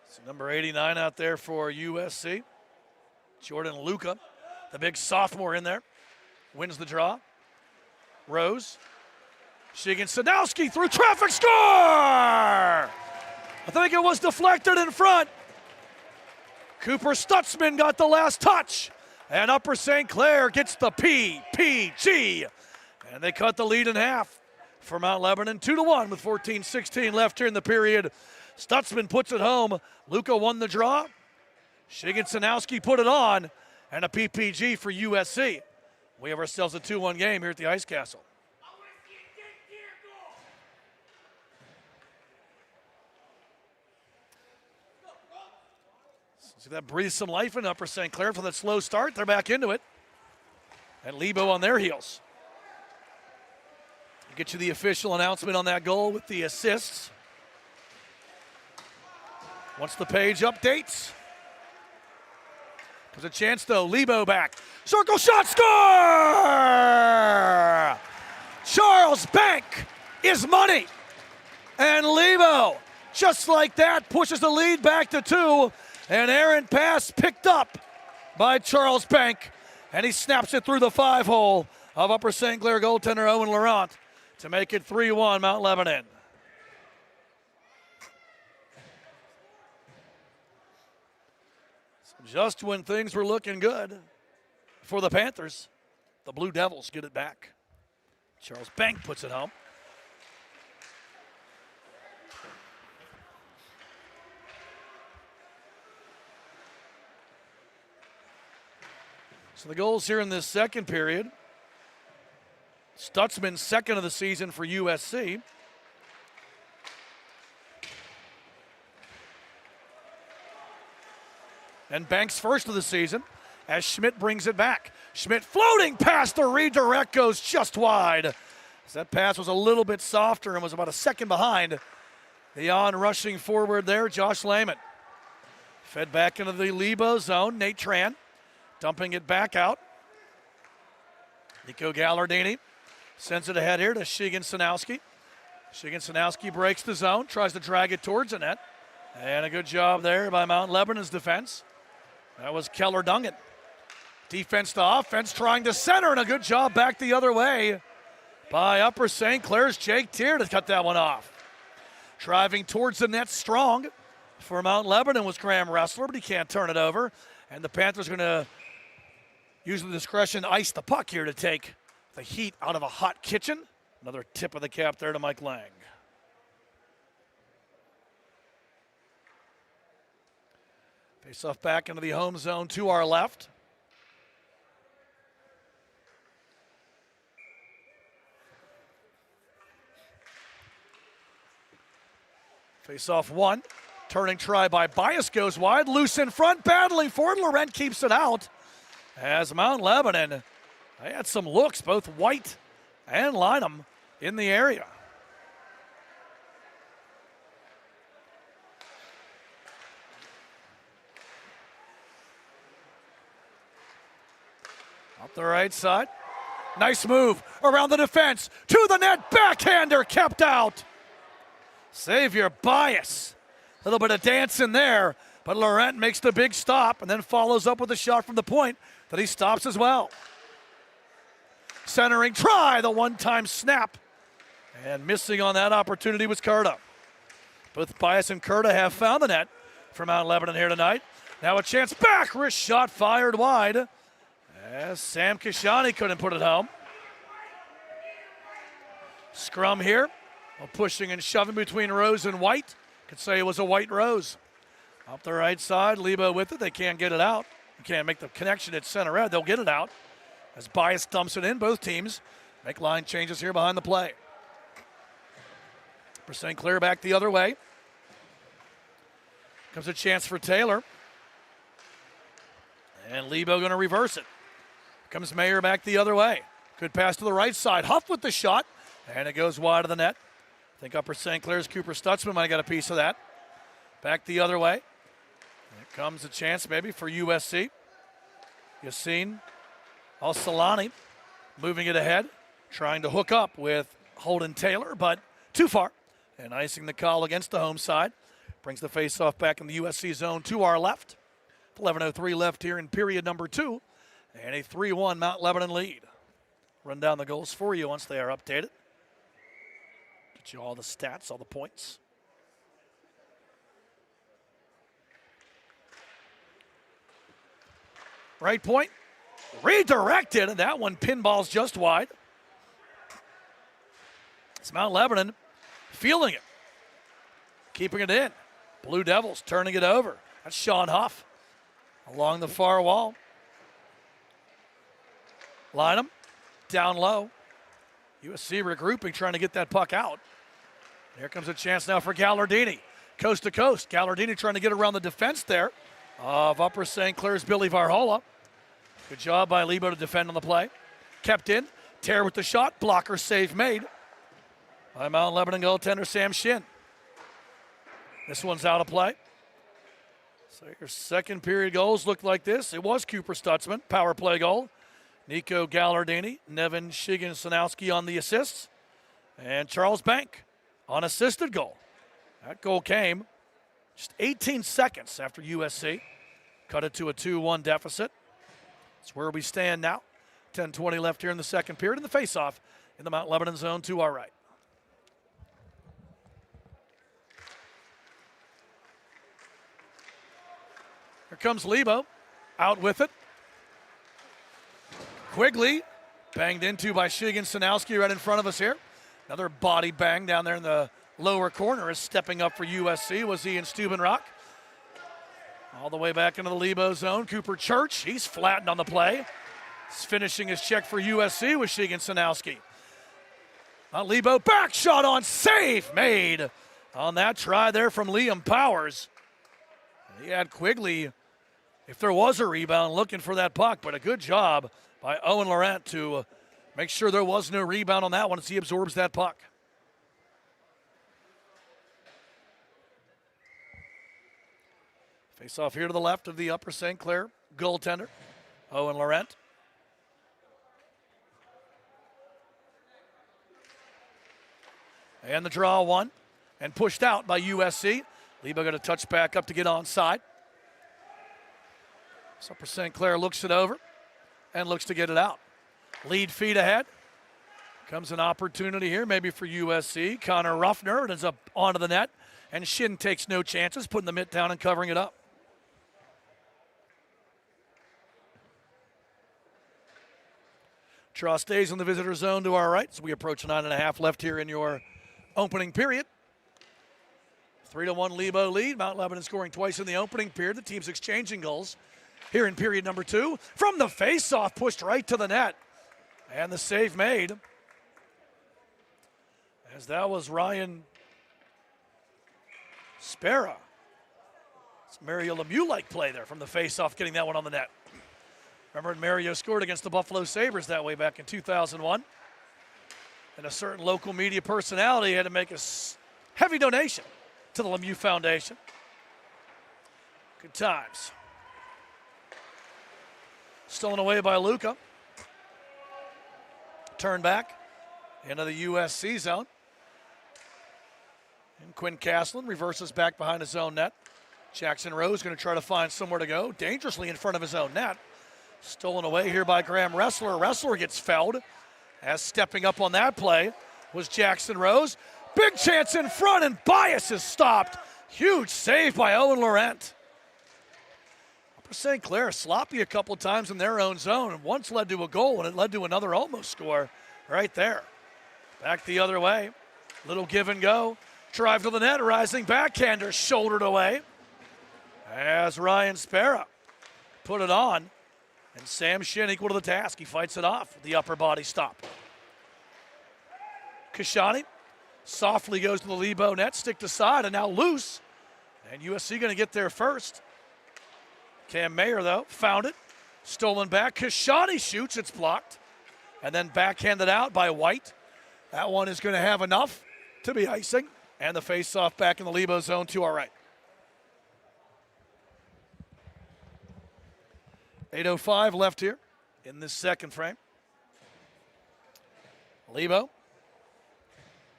So number 89 out there for USC. Jordan Luca, the big sophomore in there, wins the draw. Rose. Shigan-Sanowski through traffic, score! I think it was deflected in front. Cooper Stutzman got the last touch. And Upper St. Clair gets the PPG. And they cut the lead in half for Mount Lebanon. 2-1 with 14:16 left here in the period. Stutzman puts it home. Luca won the draw. Shigan-Sanowski put it on. And a PPG for USC. We have ourselves a 2-1 game here at the Ice Castle. So that breathes some life in Upper St. Clair for that slow start. They're back into it. And Lebo on their heels. I'll get you the official announcement on that goal with the assists. Once the page updates. There's a chance though, Lebo back. Circle shot, score! Charles Bank is money. And Lebo, just like that, pushes the lead back to 2. An errant pass picked up by Charles Bank, and he snaps it through the 5-hole of Upper St. Clair goaltender Owen Laurent to make it 3-1 Mount Lebanon. So just when things were looking good for the Panthers, the Blue Devils get it back. Charles Bank puts it home. So the goals here in this second period. Stutzman, second of the season for USC. And Banks first of the season as Schmidt brings it back. Schmidt floating past the redirect goes just wide. That pass was a little bit softer and was about a second behind the on-rushing forward there, Josh Lehman. Fed back into the Lebo zone, Nate Tran. Dumping it back out. Nico Gallardini sends it ahead here to Shigan Sanowski. Shigan Sanowski breaks the zone, tries to drag it towards the net. And a good job there by Mount Lebanon's defense. That was Keller Dungan. Defense to offense, trying to center, and a good job back the other way by Upper St. Clair's Jake Tier to cut that one off. Driving towards the net strong for Mount Lebanon was Graham Ressler, but he can't turn it over. And the Panthers are going to use the discretion to ice the puck here to take the heat out of a hot kitchen. Another tip of the cap there to Mike Lang. Face off back into the home zone to our left. Face off one. Turning try by Bias goes wide. Loose in front, battling for it. Laurent keeps it out. As Mount Lebanon, they had some looks, both White and Lynham in the area. Up the right side. Nice move around the defense. To the net, backhander kept out. Xavier Bias. A little bit of dancing there, but Laurent makes the big stop and then follows up with a shot from the point that he stops as well. Centering try, the one-time snap. And missing on that opportunity was Curta. Both Bias and Curta have found the net for Mount Lebanon here tonight. Now a chance back, wrist shot fired wide as Sam Kashani couldn't put it home. Scrum here, pushing and shoving between Rose and White. Could say it was a White Rose. Up the right side, Lebo with it. They can't get it out. You can't make the connection at center red. They'll get it out as Bias dumps it in. Both teams make line changes here behind the play. For St. Clair back the other way. Comes a chance for Taylor. And Lebo going to reverse it. Comes Mayer back the other way. Good pass to the right side. Huff with the shot. And it goes wide of the net. I think Upper St. Clair's Cooper Stutzman might have got a piece of that. Back the other way. Here comes a chance maybe for USC. Yassine Al-Salani moving it ahead. Trying to hook up with Holden Taylor, but too far. And icing the call against the home side. Brings the faceoff back in the USC zone to our left. 11:03 left here in period number 2. And a 3-1 Mount Lebanon lead. Run down the goals for you once they are updated. Get you all the stats, all the points. Right point. Redirected, and that one pinballs just wide. It's Mount Lebanon feeling it. Keeping it in. Blue Devils turning it over. That's Sean Huff along the far wall. Lynham down low. USC regrouping, trying to get that puck out. Here comes a chance now for Gallardini. Coast to coast. Gallardini trying to get around the defense there of Upper St. Clair's Billy Varhola. Good job by Lebo to defend on the play. Kept in. Tear with the shot. Blocker save made by Mount Lebanon goaltender Sam Shin. This one's out of play. So your second period goals look like this. It was Cooper Stutzman, power play goal. Nico Gallardini, Nevin Shigan-Sanowski on the assists, and Charles Bank on assisted goal. That goal came just 18 seconds after USC cut it to a 2-1 deficit. That's where we stand now. 10:20 left here in the second period, and the face-off in the Mount Lebanon zone to our right. Here comes Lebo, out with it. Quigley, banged into by Shigan-Sanowski right in front of us here. Another body bang down there in the lower corner is stepping up for USC was Ian Steubenrock. All the way back into the Lebo zone. Cooper Church, he's flattened on the play. He's finishing his check for USC with Shigan-Sanowski. Lebo, back shot on, save made on that try there from Liam Powers. He had Quigley, if there was a rebound, looking for that puck, but a good job by Owen Laurent to make sure there was no rebound on that one as he absorbs that puck. Face off here to the left of the Upper St. Clair goaltender, Owen Laurent. And the draw one, and pushed out by USC. Lebo got a touch back up to get onside. So Upper St. Clair looks it over and looks to get it out. Lead feet ahead. Comes an opportunity here, maybe for USC. Connor Ruffner ends up onto the net, and Shin takes no chances, putting the mitt down and covering it up. Draw stays in the visitor zone to our right as we approach 9.5 left here in your opening period. 3-1 Lebo lead. Mount Lebanon scoring twice in the opening period. The teams exchanging goals here in period number 2. From the face-off, pushed right to the net. And the save made. As that was Ryan Spera. It's Mario Lemieux-like play there from the face-off, getting that one on the net. Remember when Mario scored against the Buffalo Sabres that way back in 2001? And a certain local media personality had to make a heavy donation to the Lemieux Foundation. Good times. Stolen away by Luca. Turn back into the USC zone. And Quinn Castlin reverses back behind his own net. Jackson Rose going to try to find somewhere to go. Dangerously in front of his own net. Stolen away here by Graham Ressler. Ressler gets fouled. As stepping up on that play was Jackson Rose. Big chance in front, and Bias is stopped. Huge save by Owen Laurent. Upper St. Clair sloppy a couple times in their own zone, and once led to a goal, and it led to another almost score right there. Back the other way. Little give and go. Drive to the net, rising backhander, shouldered away. As Ryan Spera put it on. And Sam Shin equal to the task. He fights it off with the upper body stop. Kashani softly goes to the Lebo net, stick to side, and now loose. And USC going to get there first. Cam Mayer, though, found it. Stolen back. Kashani shoots. It's blocked. And then backhanded out by White. That one is going to have enough to be icing. And the face-off back in the Lebo zone to our right. 8:05 left here in this second frame. Lebo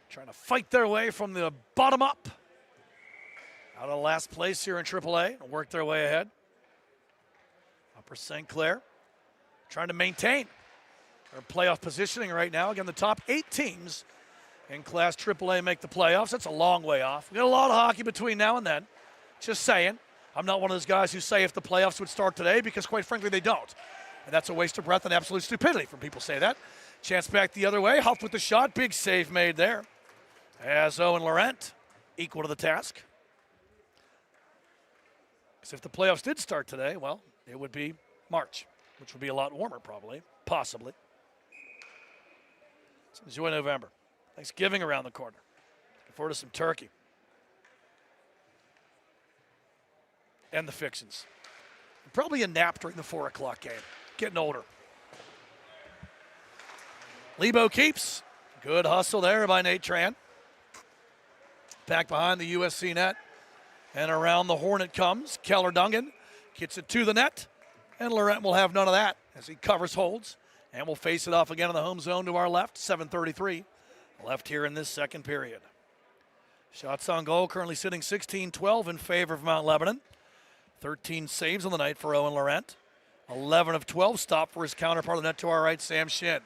trying to fight their way from the bottom up. Out of last place here in AAA and work their way ahead. Upper St. Clair trying to maintain their playoff positioning right now. Again, the top 8 teams in Class AAA make the playoffs. That's a long way off. We got a lot of hockey between now and then. Just saying. I'm not one of those guys who say if the playoffs would start today, because quite frankly they don't. And that's a waste of breath and absolute stupidity from people say that. Chance back the other way. Huff with the shot. Big save made there. As Owen Laurent equal to the task. Because if the playoffs did start today, well, it would be March, which would be a lot warmer probably, possibly. So enjoy November. Thanksgiving around the corner. Looking forward to some turkey. And the fixins. Probably a nap during the 4 o'clock game. Getting older. Lebo keeps. Good hustle there by Nate Tran. Back behind the USC net. And around the horn it comes. Keller Dungan gets it to the net. And Laurent will have none of that as he covers, holds, And we'll face it off again in the home zone to our left. 7:33 left here in this second period. Shots on goal currently sitting 16-12 in favor of Mount Lebanon. 13 saves on the night for Owen Laurent. 11 of 12 stop for his counterpart on the net to our right, Sam Shin.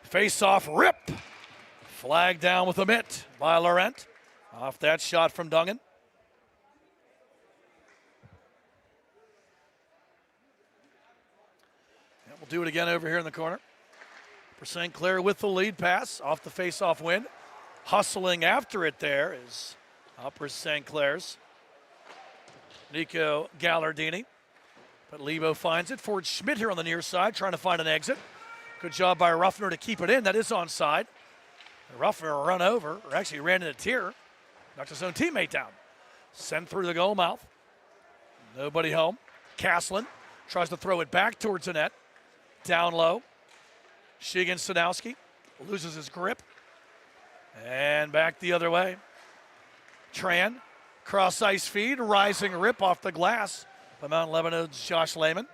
Face-off rip. Flag down with a mitt by Laurent. Off that shot from Duggan. And we'll do it again over here in the corner. For St. Clair with the lead pass off the face-off win. Hustling after it there is Upper St. Clair's Nico Gallardini. But Lebo finds it. Ford Schmidt here on the near side trying to find an exit. Good job by Ruffner to keep it in. That is onside. Ruffner run over, or actually ran into Tier. Knocked his own teammate down. Sent through the goal mouth. Nobody home. Caslin tries to throw it back towards the net. Down low. Shigan Sadowski loses his grip. And back the other way. Tran, cross ice feed, rising rip off the glass by Mount Lebanon's Josh Lehman.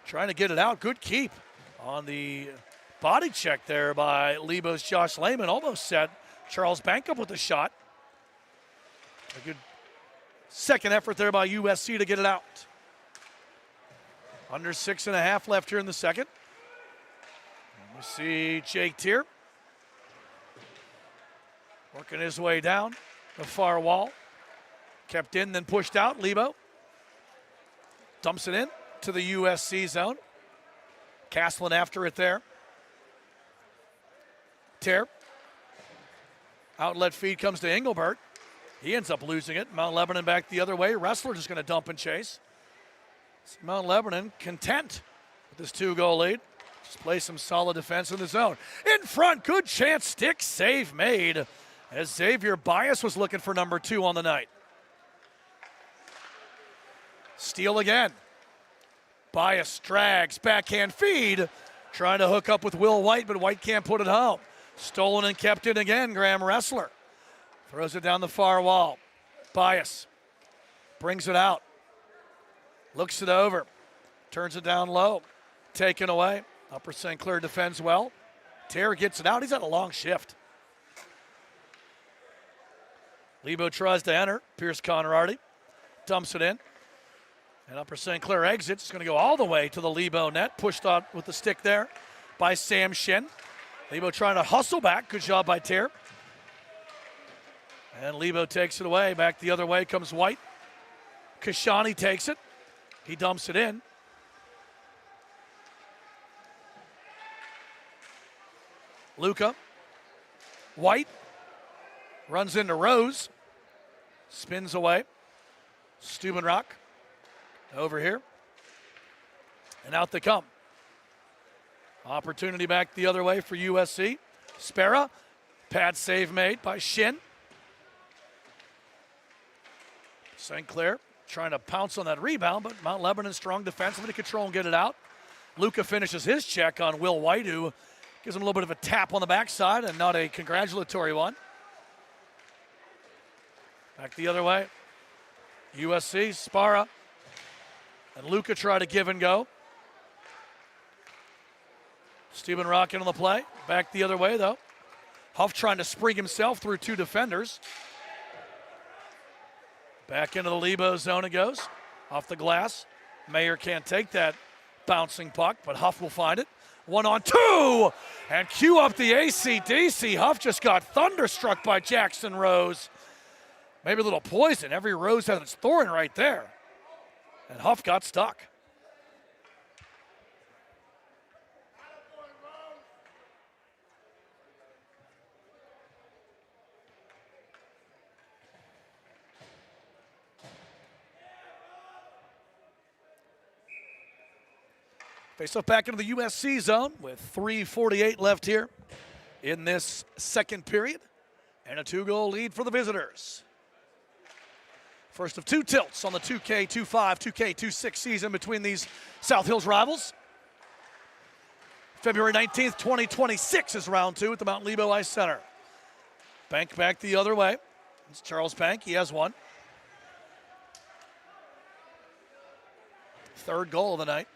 Trying to get it out. Good keep on the body check there by Lebo's Josh Lehman. Almost set Charles Bankup with the shot. A good second effort there by USC to get it out. Under 6.5 left here in the second. And we see Jake Tier working his way down the far wall. Kept in, then pushed out. Lebo dumps it in to the USC zone. Caslin after it there. Tier. Outlet feed comes to Engelbert. He ends up losing it. Mount Lebanon back the other way. Wrestler just going to dump and chase. Mount Lebanon content with this 2-goal lead. Just play some solid defense in the zone. In front, good chance, stick save made as Xavier Bias was looking for number 2 on the night. Steal again. Bias drags, backhand feed, trying to hook up with Will White, but White can't put it home. Stolen and kept in again, Graham Wrestler. Throws it down the far wall. Bias brings it out. Looks it over. Turns it down low. Taken away. Upper St. Clair defends well. Terry gets it out. He's had a long shift. Lebo tries to enter. Pierce Conradi dumps it in. And Upper St. Clair exits. It's going to go all the way to the Lebo net. Pushed out with the stick there by Sam Shin. Lebo trying to hustle back. Good job by Terry. And Lebo takes it away. Back the other way comes White. Kashani takes it. He dumps it in. Luca. White. Runs into Rose. Spins away. Stubenrock. Over here. And out they come. Opportunity back the other way for USC. Spera. Pad save made by Shin. St. Clair trying to pounce on that rebound, but Mount Lebanon strong defensively to control and get it out. Luca finishes his check on Will White, who gives him a little bit of a tap on the backside and not a congratulatory one. Back the other way. USC, Spara, and Luca try to give and go. Stephen Rock in on the play. Back the other way, though. Huff trying to spring himself through 2 defenders. Back into the Lebo zone it goes. Off the glass. Mayer can't take that bouncing puck, but Huff will find it. 1-on-2! And cue up the AC/DC. Huff just got thunderstruck by Jackson Rose. Maybe a little poison. Every rose has its thorn right there. And Huff got stuck. Face off back into the USC zone with 3:48 left here in this second period. And a 2-goal lead for the visitors. First of 2 tilts on the 2K25, 2K26 season between these South Hills rivals. February 19th, 2026 is round 2 at the Mount Lebo Ice Center. Bank back the other way. It's Charles Bank. He has one. Third goal of the night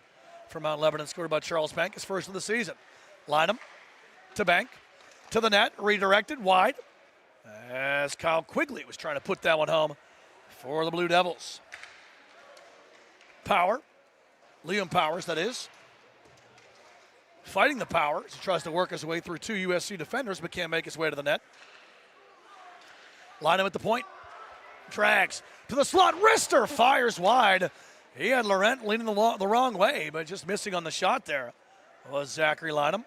for Mount Lebanon, scored by Charles Bank, his first of the season. Lynham to Bank, to the net, redirected wide as Kyle Quigley was trying to put that one home for the Blue Devils. Power, Liam Powers, that is, fighting the power as he tries to work his way through two USC defenders but can't make his way to the net. Lynham at the point, drags to the slot, wrister fires wide. He had Laurent leaning the wrong way, but just missing on the shot there was Zachary Lynham.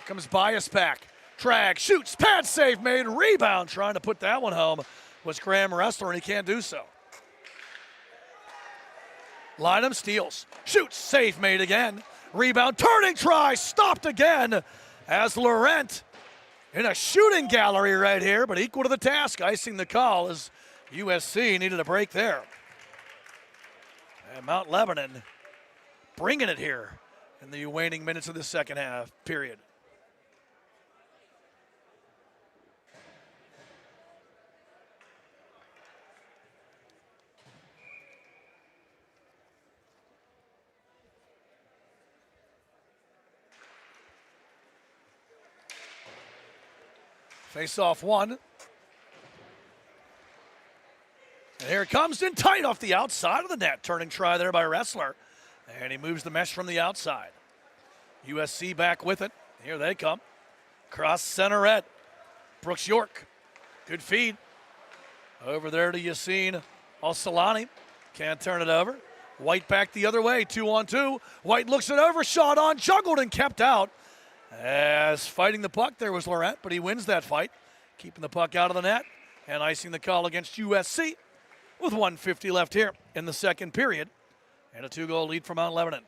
Comes Bias back, drag, shoots, pad save made, rebound, trying to put that one home was Graham Ressler, and he can't do so. Lynham steals, shoots, save made again, rebound, turning try, stopped again as Laurent in a shooting gallery right here, but equal to the task, icing the call as USC needed a break there. And Mount Lebanon bringing it here in the waning minutes of the second half period. Face off one. And here it comes in tight off the outside of the net. Turning try there by Ressler. And he moves the mesh from the outside. USC back with it. Here they come. Cross center red. Brooks York. Good feed. Over there to Yassine Al-Salani. Can't turn it over. White back the other way. 2-on-2. White looks it over. Shot on. Juggled and kept out. As fighting the puck, there was Laurent, but he wins that fight, keeping the puck out of the net and icing the call against USC with 1:50 left here in the second period and a 2-goal lead for Mount Lebanon.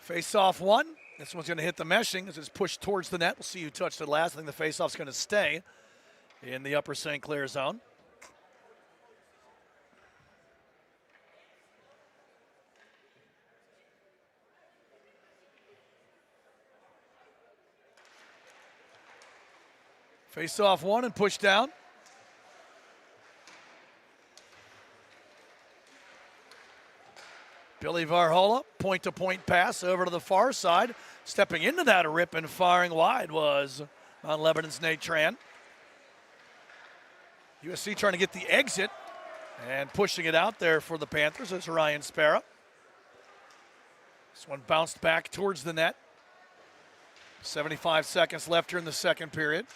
Face-off one. This one's going to hit the meshing as it's pushed towards the net. We'll see who touched it last. I think the face-off's going to stay in the upper St. Clair zone. Face-off one and push down. Billy Varhola, point-to-point pass over to the far side. Stepping into that rip and firing wide was Mount Lebanon's Nate Tran. USC trying to get the exit and pushing it out there for the Panthers is Ryan Spera. This one bounced back towards the net. 75 seconds left here in the second period.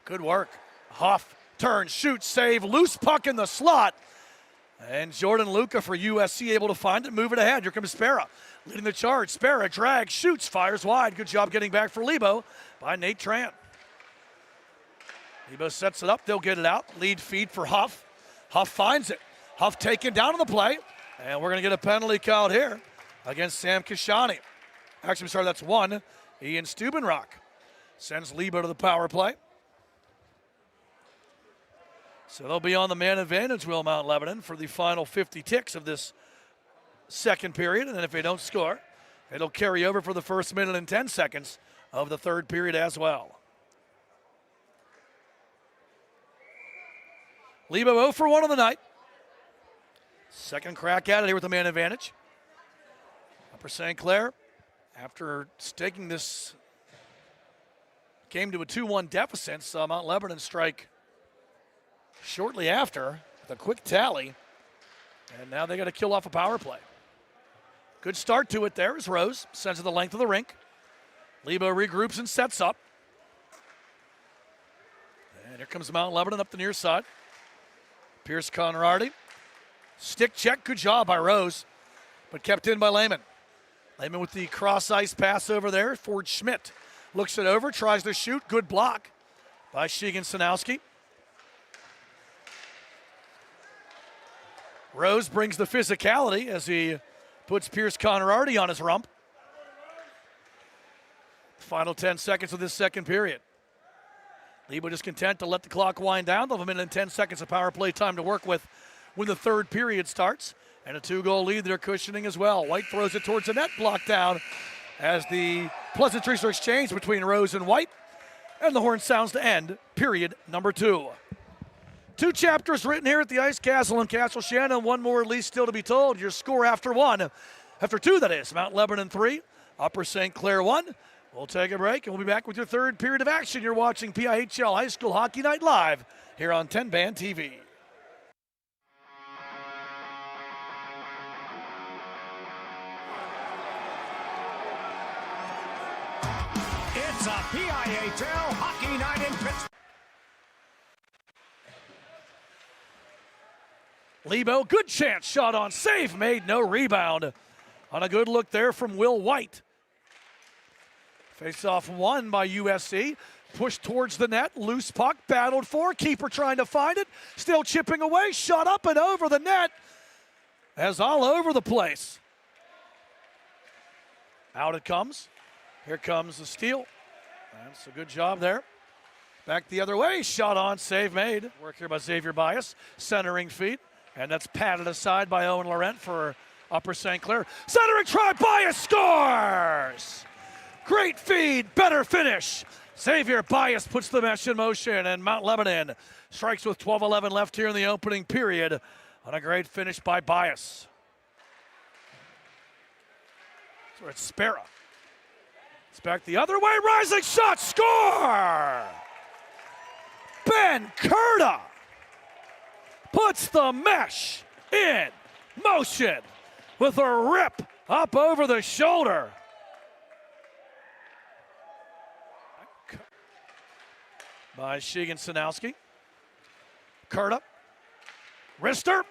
Good work. Huff, turns, shoots, save, loose puck in the slot. And Jordan Luca for USC able to find it, move it ahead. Here comes Spera, leading the charge. Spera drags, shoots, fires wide. Good job getting back for Lebo by Nate Tran. Lebo sets it up, they'll get it out. Lead feed for Huff. Huff finds it. Huff taken down on the play. And we're going to get a penalty called here against Sam Kishani. Actually, sorry, that's one. Ian Stubenrock sends Lebo to the power play. So they'll be on the man advantage, will Mount Lebanon, for the final 50 ticks of this second period. And then if they don't score, it'll carry over for the first minute and 10 seconds of the third period as well. Lebo 0 for 1 on the night. Second crack at it here with the man advantage. Upper St. Clair, after staking this game to a 2-1 deficit, saw Mount Lebanon strike shortly after with a quick tally, and now they got to kill off a power play. Good start to it there as Rose sends it the length of the rink. Lebo regroups and sets up. And here comes Mount Lebanon up the near side. Pierce Conradi. Stick check, good job by Rose, but kept in by Lehman. Lehman with the cross-ice pass over there. Ford Schmidt looks it over, tries to shoot. Good block by Sheegan Sanowski. Rose brings the physicality as he puts Pierce Conrarty on his rump. Final 10 seconds of this second period. Lebo just content to let the clock wind down. They'll have a minute and 10 seconds of power play time to work with when the third period starts. And a 2-goal lead they're cushioning as well. White throws it towards the net, blocked down as the pleasantries are exchanged between Rose and White. And the horn sounds to end period number 2. 2 chapters written here at the Ice Castle in Castle Shannon. One more at least still to be told. Your score after 2, that is. Mount Lebanon 3, Upper St. Clair 1. We'll take a break, and we'll be back with your third period of action. You're watching PIHL High School Hockey Night live here on TenbandTV. It's a PIHL Hockey Night in Pittsburgh. Lebo, good chance, shot on, save made, no rebound. On a good look there from Will White. Face-off won by USC. Pushed towards the net, loose puck, battled for, keeper trying to find it, still chipping away, shot up and over the net. As all over the place. Out it comes. Here comes the steal. That's a good job there. Back the other way, shot on, save made. Work here by Xavier Bias, centering feet. And that's patted aside by Owen Laurent for Upper St. Clair. Centering try, Bias scores! Great feed, better finish. Xavier Bias puts the mesh in motion, and Mount Lebanon strikes with 12:11 left here in the opening period on a great finish by Bias. So it's Spera. It's back the other way, rising shot, score! Ben Curda puts the mesh in motion with a rip up over the shoulder. By Sheegan Sanowski. Curda. Wrister.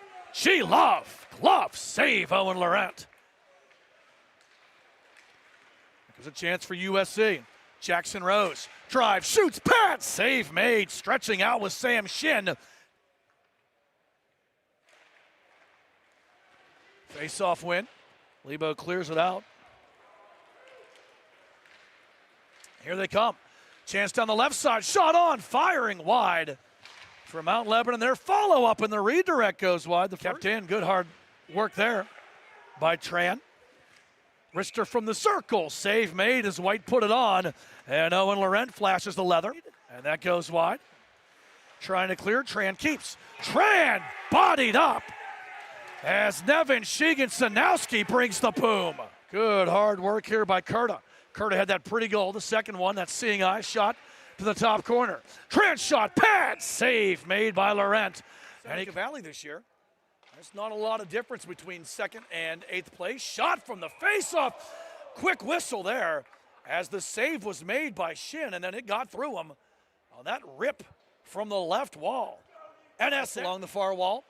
Glove. Save Owen Laurent. There's a chance for USC. Jackson Rose. Drive. Shoots. Pass. Save made. Stretching out with Sam Shin. Face-off win. Lebo clears it out. Here they come. Chance down the left side, shot on, firing wide for Mount Lebanon. Their follow-up and the redirect goes wide. The kept in, good hard work there by Tran. Rister from the circle, save made as White put it on, and Owen Laurent flashes the leather, and that goes wide. Trying to clear, Tran keeps. Tran bodied up as Nevin Sheegan Sanowski brings the boom. Good hard work here by Curda. Curda had that pretty goal, the second one, that seeing eye shot to the top corner. Trent shot, pad, save made by Laurent. Seneca Valley this year, there's not a lot of difference between second and eighth place. Shot from the face-off, quick whistle there as the save was made by Shin, and then it got through him on that rip from the left wall. NS along the far wall.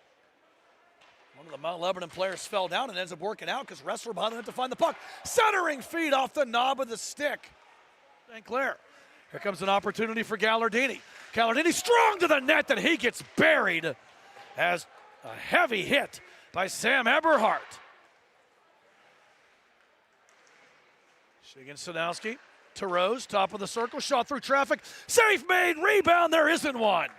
One of the Mount Lebanon players fell down and ends up working out because wrestler behind the net to find the puck. Centering feed off the knob of the stick. St. Clair. Here comes an opportunity for Gallardini. Gallardini strong to the net, and he gets buried as a heavy hit by Sam Eberhardt. Sheegan Sanowski to Rose, top of the circle, shot through traffic. Save made, rebound, there isn't one.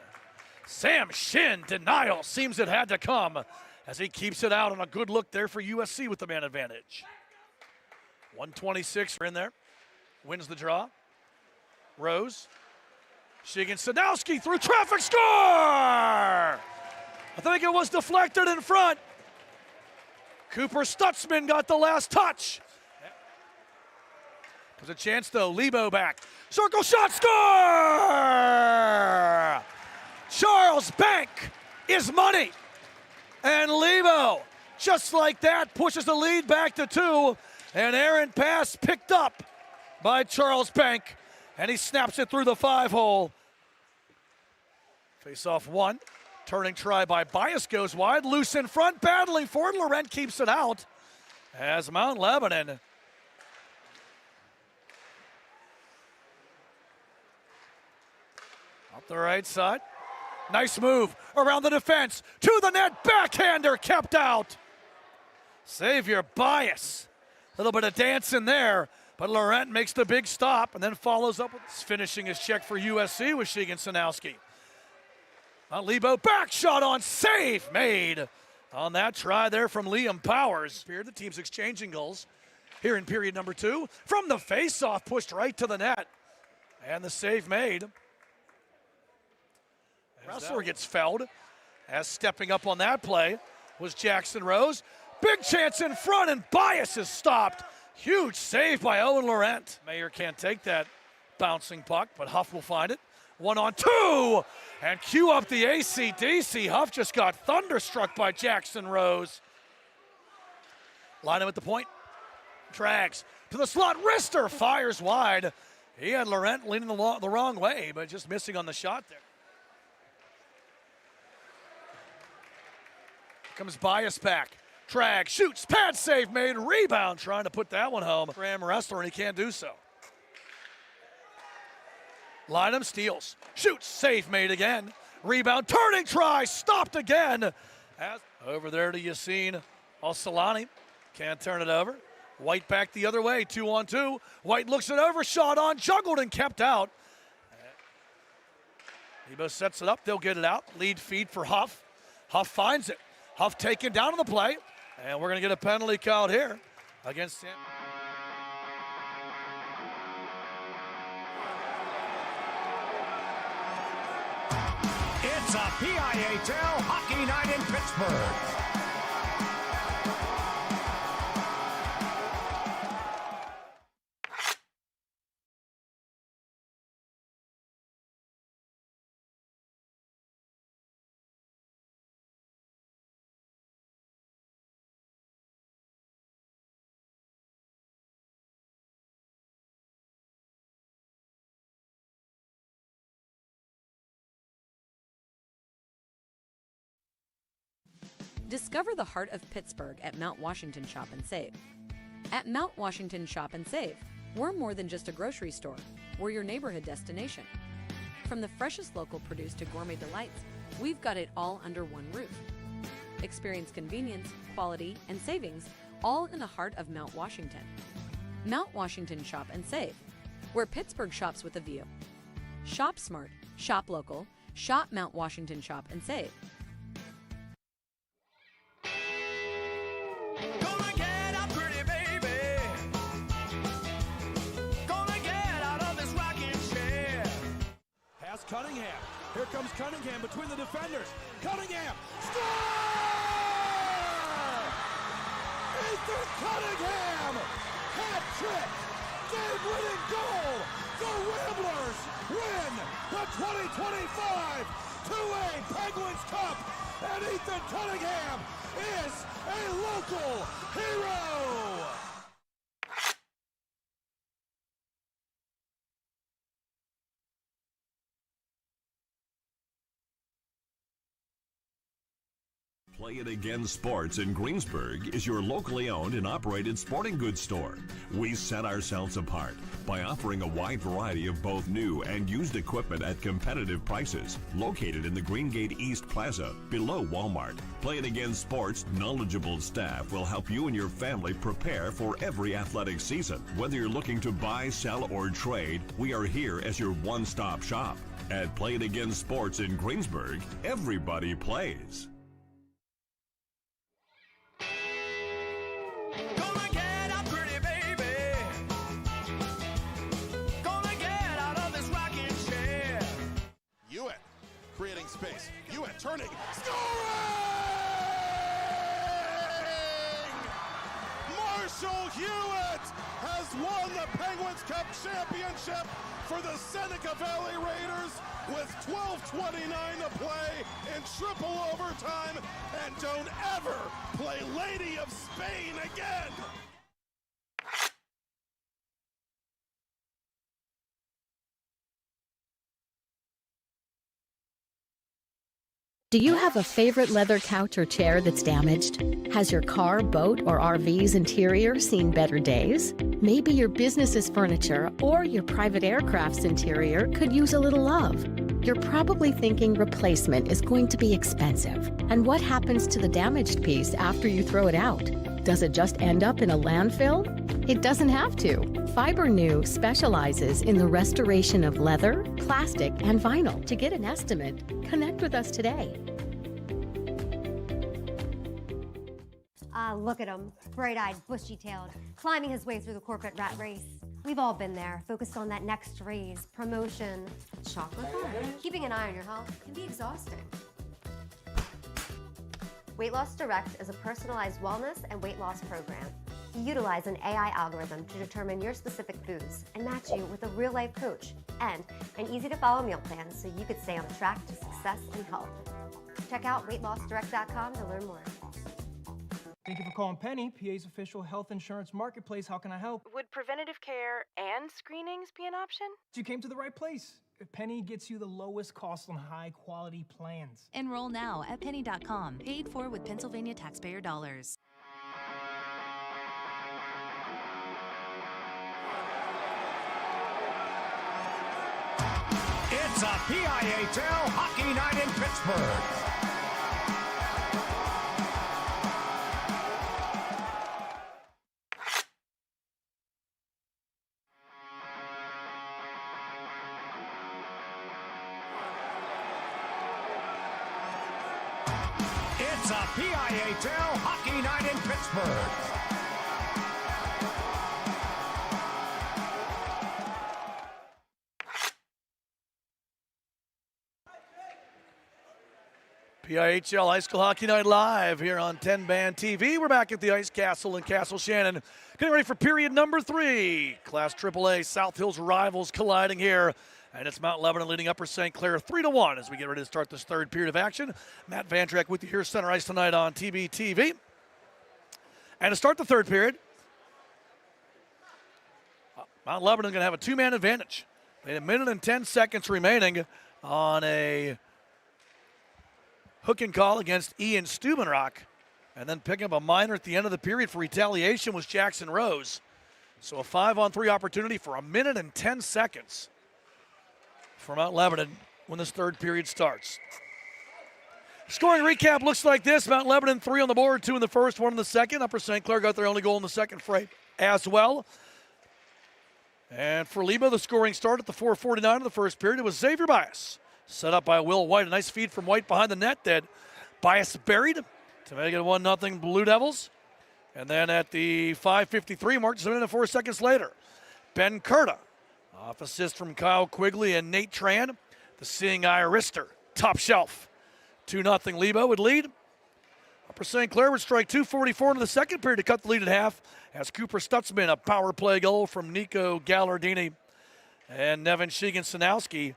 Sam Shin, denial, seems it had to come as he keeps it out on a good look there for USC with the man advantage. 126 in there, wins the draw. Rose, Sheegan Sanowski through traffic, score! I think it was deflected in front. Cooper Stutzman got the last touch. There's a chance though, Lebo back. Circle shot, score! Charles Bank is money. And Lebo, just like that, pushes the lead back to 2. An errant pass picked up by Charles Bank, and he snaps it through the 5-hole. Face-off 1. Turning try by Bias goes wide. Loose in front, battling for it. Laurent keeps it out as Mount Lebanon up the right side. Nice move around the defense, to the net, backhander kept out. Xavier Bias. A little bit of dancing there, but Laurent makes the big stop and then follows up with finishing his check for USC with Sheegan Sanowski. Lebo back shot on, save made on that try there from Liam Powers. Here the team's exchanging goals here in period number 2. From the face-off, pushed right to the net. And the save made. Wrestler gets fouled, as stepping up on that play was Jackson Rose. Big chance in front, and Bias is stopped. Huge save by Owen Laurent. Mayer can't take that bouncing puck, but Huff will find it. 1-on-2, and cue up the AC/DC. Huff just got thunderstruck by Jackson Rose. Line him at the point. Drags to the slot. Rister fires wide. He had Laurent leaning the wrong way, but just missing on the shot there. Comes Bias back. Drag, shoots, pad save made, rebound, trying to put that one home. Graham Wrestler, and he can't do so. Lynham steals, shoots, save made again. Rebound, turning try, stopped again. Over there to Yassine Al-Salani. Can't turn it over. White back the other way, 2-on-2. White looks it over, shot on, juggled and kept out. Lebo sets it up, they'll get it out. Lead feed for Huff. Huff finds it. Huff taken down on the play, and we're going to get a penalty called here against him. It's a PIHL Hockey Night in Pittsburgh. Discover the heart of Pittsburgh at Mount Washington Shop and Save. At Mount Washington Shop and Save, we're more than just a grocery store. We're your neighborhood destination. From the freshest local produce to gourmet delights, we've got it all under one roof. Experience convenience, quality, and savings, all in the heart of Mount Washington. Mount Washington Shop and Save, where Pittsburgh shops with a view. Shop smart, shop local, shop Mount Washington Shop and Save. Cunningham. Here comes Cunningham between the defenders. Cunningham. Score! Ethan Cunningham! Hat trick! Game-winning goal! The Ramblers win the 2025 2A Penguins Cup! And Ethan Cunningham is a local hero! Play It Again Sports in Greensburg is your locally owned and operated sporting goods store. We set ourselves apart by offering a wide variety of both new and used equipment at competitive prices. Located in the Greengate East Plaza, below Walmart, Play It Again Sports' knowledgeable staff will help you and your family prepare for every athletic season. Whether you're looking to buy, sell, or trade, we are here as your one-stop shop. At Play It Again Sports in Greensburg, everybody plays. Creating space. Hewitt turning. Scoring! Marshall Hewitt has won the Penguins Cup championship for the Seneca Valley Raiders with 12:29 to play in triple overtime. And don't ever play Lady of Spain again. Do you have a favorite leather couch or chair that's damaged? Has your car, boat, or RV's interior seen better days? Maybe your business's furniture or your private aircraft's interior could use a little love. You're probably thinking replacement is going to be expensive. And what happens to the damaged piece after you throw it out? Does it just end up in a landfill? It doesn't have to. Fiber New specializes in the restoration of leather, plastic, and vinyl. To get an estimate, connect with us today. Look at him, bright-eyed, bushy-tailed, climbing his way through the corporate rat race. We've all been there, focused on that next raise, promotion, chocolate bar. Keeping an eye on your health can be exhausting. Weight Loss Direct is a personalized wellness and weight loss program. We utilize an AI algorithm to determine your specific foods and match you with a real-life coach and an easy-to-follow meal plan so you could stay on track to success and health. Check out weightlossdirect.com to learn more. Thank you for calling Penny, PA's official health insurance marketplace. How can I help? Would preventative care and screenings be an option? You came to the right place. Penny gets you the lowest cost on high-quality plans. Enroll now at penny.com. Paid for with Pennsylvania taxpayer dollars. It's a PIHL Hockey Night in Pittsburgh. It's a PIHL Hockey Night in Pittsburgh. PIHL High School Hockey Night live here on TenbandTV. We're back at the Ice Castle in Castle Shannon. Getting ready for period number 3. Class AAA South Hills rivals colliding here. And it's Mount Lebanon leading Upper St. Clair 3-1 as we get ready to start this third period of action. Matt Vandrak with you here center ice tonight on TBTV. And to start the third period, Mount Lebanon going to have a 2-man advantage. They had 1 minute and 10 seconds remaining on a hook and call against Ian Stubenrock. And then picking up a minor at the end of the period for retaliation was Jackson Rose. So a 5-on-3 opportunity for 1 minute and 10 seconds for Mount Lebanon when this third period starts. Scoring recap looks like this. Mount Lebanon 3 on the board, 2 in the first, 1 in the second. Upper St. Clair got their only goal in the second frame as well. And for Lebo, the scoring start at the 4:49 of the first period. It was Xavier Bias, set up by Will White. A nice feed from White behind the net that Bias buried to make it 1-0 Blue Devils. And then at the 5:53 mark, just a minute and 4 seconds later, Ben Curta, off assist from Kyle Quigley and Nate Tran, the seeing eye wrister, top shelf. 2-0 Lebo would lead. Upper St. Clair would strike 2:44 into the second period to cut the lead at half as Cooper Stutzman, a power play goal from Nico Gallardini and Nevin Sheegan-Sanowski.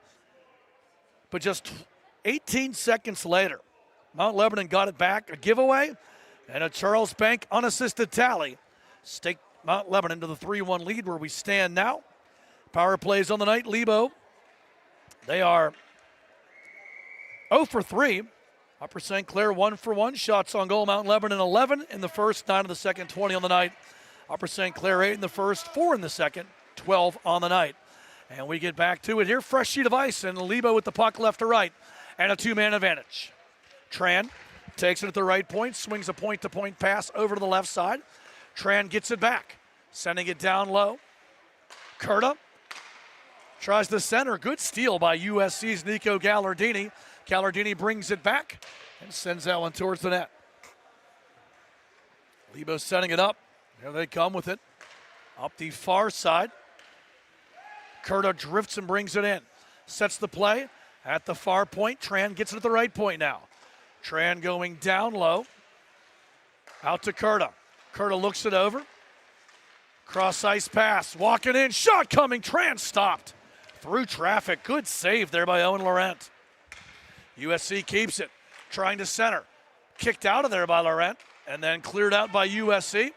But just 18 seconds later, Mount Lebanon got it back, a giveaway, and a Charles Bank unassisted tally staked Mount Lebanon to the 3-1 lead where we stand now. Power plays on the night. Lebo, they are 0 for 3. Upper St. Clair 1 for 1. Shots on goal. Mount Lebanon 11 in the first, 9 in the second, 20 on the night. Upper St. Clair 8 in the first, 4 in the second, 12 on the night. And we get back to it here. Fresh sheet of ice, and Lebo with the puck left to right, and a 2-man advantage. Tran takes it at the right point, swings a point-to-point pass over to the left side. Tran gets it back, sending it down low. Curta tries the center. Good steal by USC's Nico Gallardini. Gallardini brings it back and sends that one towards the net. Lebo setting it up. Here they come with it. Up the far side. Curta drifts and brings it in. Sets the play at the far point. Tran gets it at the right point now. Tran going down low. Out to Curta. Curta looks it over. Cross ice pass. Walking in. Shot coming. Tran stopped. Through traffic. Good save there by Owen Laurent. USC keeps it. Trying to center. Kicked out of there by Laurent. And then cleared out by USC.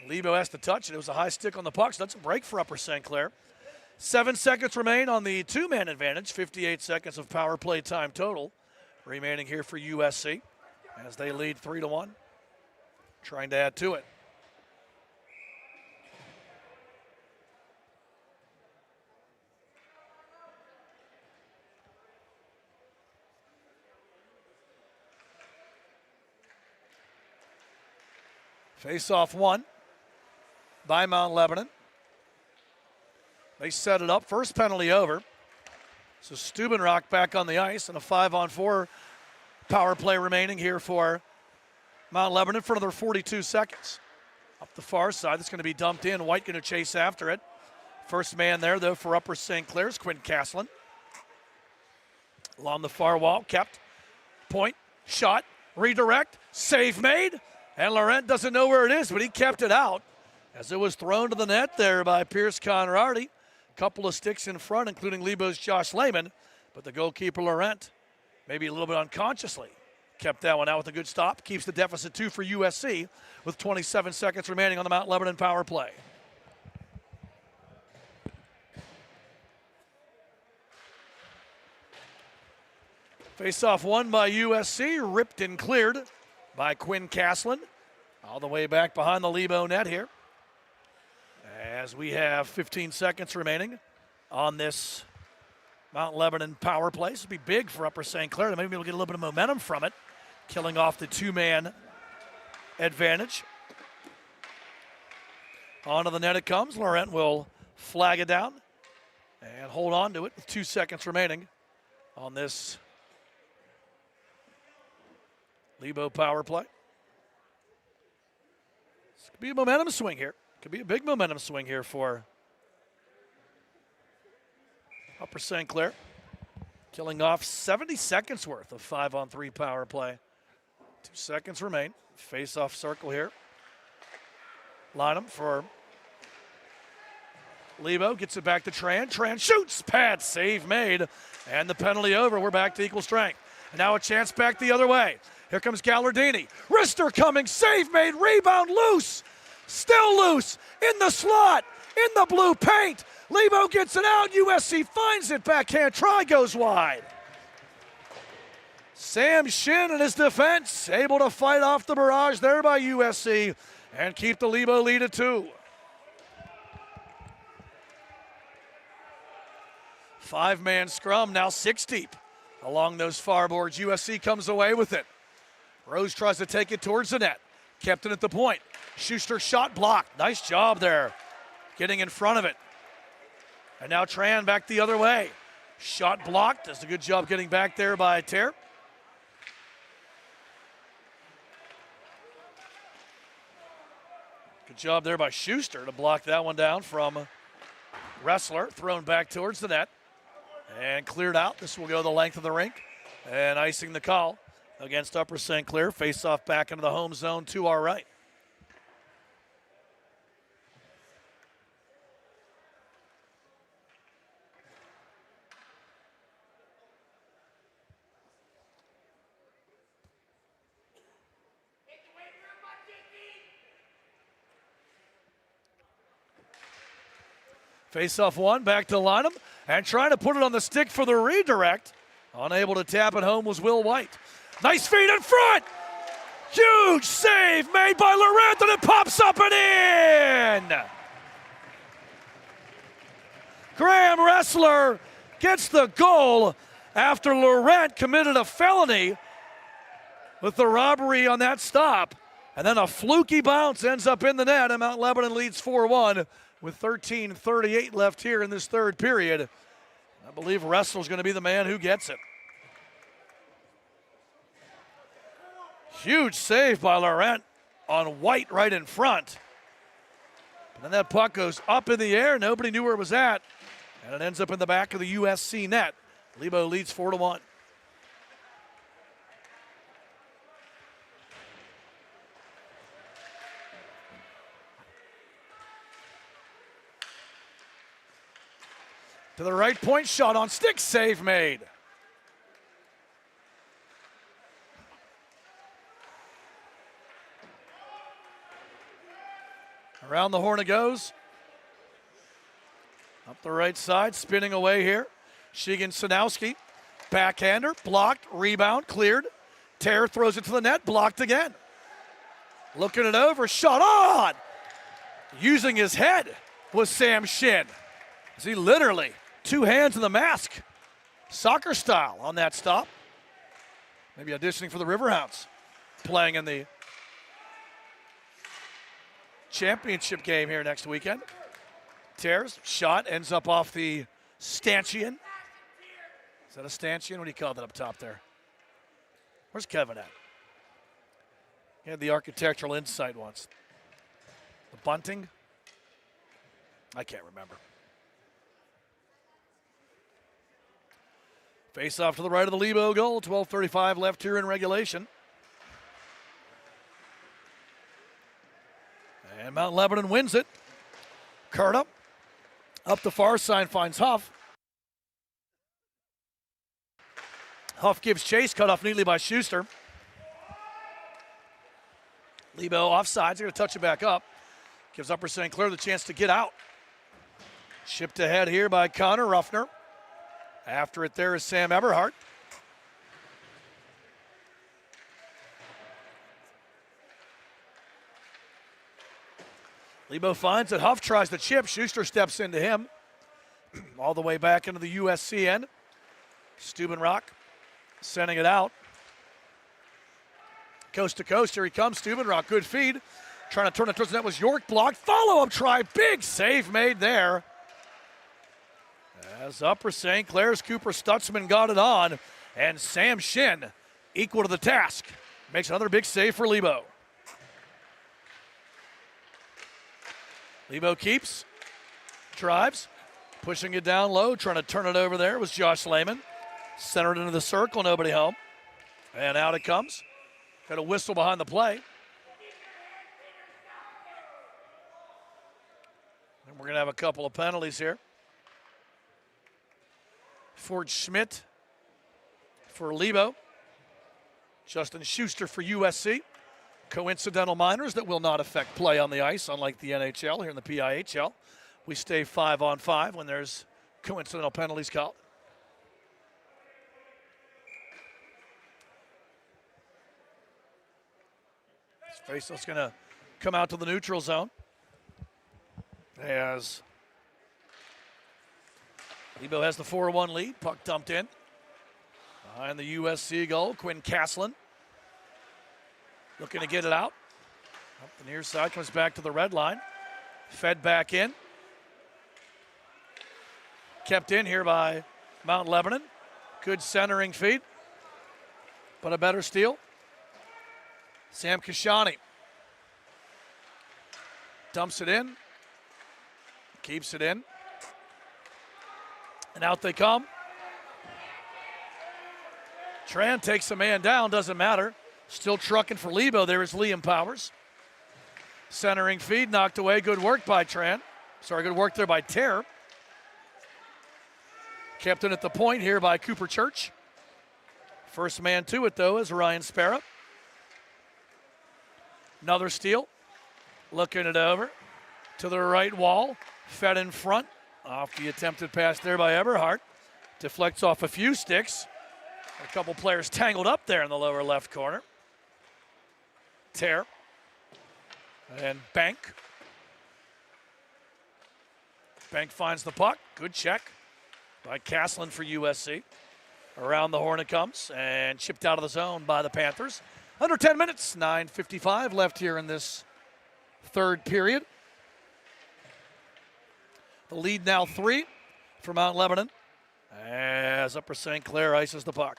Lebo has to touch it. It was a high stick on the puck, so that's a break for Upper St. Clair. 7 seconds remain on the 2-man advantage. 58 seconds of power play time total remaining here for USC as they lead 3-1. Trying to add to it. Face-off one by Mount Lebanon. They set it up. First penalty over. So Steubenrock back on the ice, and a 5-on-4 power play remaining here for Mount Lebanon for another 42 seconds. Up the far side, that's going to be dumped in. White going to chase after it. First man there, though, for Upper St. Clair's Quinn Caslin. Along the far wall, kept. Point, shot, redirect, save made. And Laurent doesn't know where it is, but he kept it out as it was thrown to the net there by Pierce Conradi. Couple of sticks in front, including Lebo's Josh Lehman. But the goalkeeper, Laurent, maybe a little bit unconsciously, kept that one out with a good stop. Keeps the deficit 2 for USC with 27 seconds remaining on the Mount Lebanon power play. Face-off won by USC, ripped and cleared by Quinn Caslin. All the way back behind the Lebo net here. As we have 15 seconds remaining on this Mount Lebanon power play. This will be big for Upper St. Clair to maybe be able to get a little bit of momentum from it, killing off the two-man advantage. Onto the net it comes. Laurent will flag it down and hold on to it with 2 seconds remaining on this Lebo power play. This could be a momentum swing here. Could be a big momentum swing here for Upper St. Clair. Killing off 70 seconds worth of 5-on-3 power play. 2 seconds remain. Face-off circle here. Lineham for Lebo. Gets it back to Tran. Tran shoots. Pad save made. And the penalty over. We're back to equal strength. And now a chance back the other way. Here comes Gallardini. Wrister coming. Save made. Rebound loose. Still loose. In the slot. In the blue paint. Lebo gets it out. USC finds it. Backhand try goes wide. Sam Shin and his defense able to fight off the barrage there by USC and keep the Lebo lead at 2. 5-man scrum, now 6 deep along those far boards. USC comes away with it. Rose tries to take it towards the net. Kept it at the point. Schuster shot blocked. Nice job there getting in front of it. And now Tran back the other way. Shot blocked. Does a good job getting back there by Ter. Good job there by Schuster to block that one down from Wrestler. Thrown back towards the net and cleared out. This will go the length of the rink. And icing the call against Upper St. Clair. Face off back into the home zone to our right. Face-off one, back to Lineham, and trying to put it on the stick for the redirect. Unable to tap it home was Will White. Nice feed in front! Huge save made by Laurent, and it pops up and in! Graham Wrestler gets the goal after Laurent committed a felony with the robbery on that stop. And then a fluky bounce ends up in the net, and Mount Lebanon leads 4-1. With 13:38 left here in this third period. I believe Wrestler's going to be the man who gets it. Huge save by Laurent on White right in front. But then that puck goes up in the air. Nobody knew where it was at. And it ends up in the back of the USC net. Lebo leads 4-1. To the right point, shot on stick, save made. Around the horn it goes. Up the right side, spinning away here. Sheegan Sanowski, backhander, blocked, rebound, cleared. Ter throws it to the net, blocked again. Looking it over, shot on! Using his head was Sam Shin. As he literally 2 hands in the mask, soccer style on that stop. Maybe auditioning for the Riverhounds, playing in the championship game here next weekend. Thurs, shot, ends up off the stanchion. Is that a stanchion? What do you call that up top there? Where's Kevin at? He had the architectural insight once. The bunting? I can't remember. Face off to the right of the Lebo goal. 12:35 left here in regulation. And Mount Lebanon wins it. Curta up the far side finds Huff. Huff gives chase, cut off neatly by Schuster. Lebo offsides, they're going to touch it back up. Gives Upper St. Clair the chance to get out. Shipped ahead here by Connor Ruffner. After it there is Sam Eberhardt. Lebo finds it. Huff tries the chip. Schuster steps into him. All the way back into the USC end. Steubenrock sending it out. Coast to coast. Here he comes. Steubenrock. Good feed. Trying to turn it towards the net was York. Blocked. Follow-up try. Big save made there. As Upper St. Clair's Cooper Stutzman got it on. And Sam Shin equal to the task. Makes another big save for Lebo. Lebo keeps, drives, pushing it down low, trying to turn it over there was Josh Lehman. Centered into the circle, nobody home. And out it comes. Got a whistle behind the play. And we're going to have a couple of penalties here. Ford Schmidt for Lebo. Justin Schuster for USC. Coincidental minors that will not affect play on the ice, unlike the NHL here in the PIHL. We stay 5-on-5 when there's coincidental penalties called. This faceoff's going to come out to the neutral zone as Lebo has the 4-1 lead. Puck dumped in. Behind the USC goal, Quinn Caslin. Looking to get it out. Up the near side, comes back to the red line. Fed back in. Kept in here by Mount Lebanon. Good centering feed, but a better steal. Sam Kashani dumps it in. Keeps it in. And out they come. Tran takes a man down, doesn't matter. Still trucking for Lebo. There is Liam Powers. Centering feed, knocked away. Good work by Tran. Sorry, good work there by Terr. Kept in at the point here by Cooper Church. First man to it, though, is Ryan Sparrow. Another steal. Looking it over to the right wall. Fed in front. Off the attempted pass there by Eberhardt. Deflects off a few sticks. A couple players tangled up there in the lower left corner. Terr and Bank. Bank finds the puck. Good check by Caslin for USC. Around the horn it comes and chipped out of the zone by the Panthers. Under 10 minutes, 9:55 left here in this third period. The lead now 3 for Mount Lebanon as Upper St. Clair ices the puck.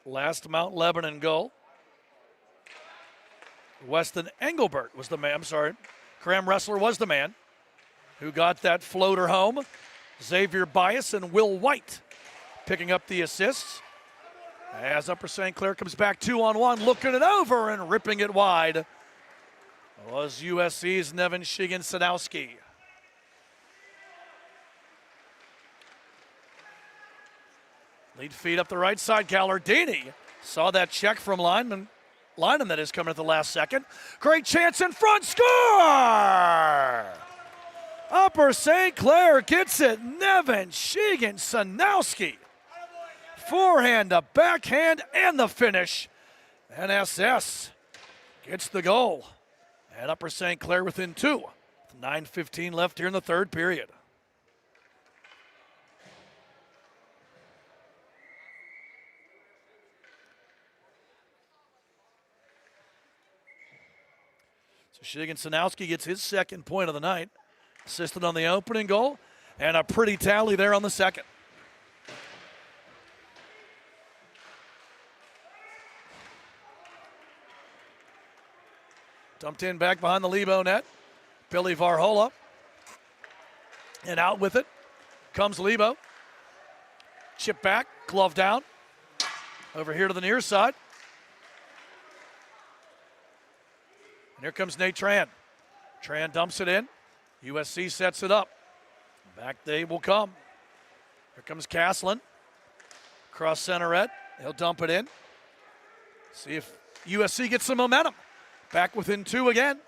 Last Mount Lebanon goal. Weston Engelbert was the man, Graham Ressler was the man who got that floater home. Xavier Bias and Will White picking up the assists. As Upper St. Clair comes back 2-on-1, looking it over and ripping it wide was USC's Nevin Shigan-Sanowski. Lead feed up the right side. Gallardini saw that check from Lyman that is coming at the last second. Great chance in front. Score! Upper St. Clair gets it. Nevin Shigan-Sanowski. Forehand, a backhand, and the finish. And SS gets the goal. And Upper St. Clair within 2. 9:15 left here in the third period. So Shigan-Sanowski gets his second point of the night. Assisted on the opening goal, and a pretty tally there on the second. Dumped in back behind the Lebo net. Billy Varhola. And out with it comes Lebo. Chip back, glove down. Over here to the near side. And here comes Nate Tran. Tran dumps it in. USC sets it up. Back they will come. Here comes Caslin. Cross center red. He'll dump it in. See if USC gets some momentum. Back within two again.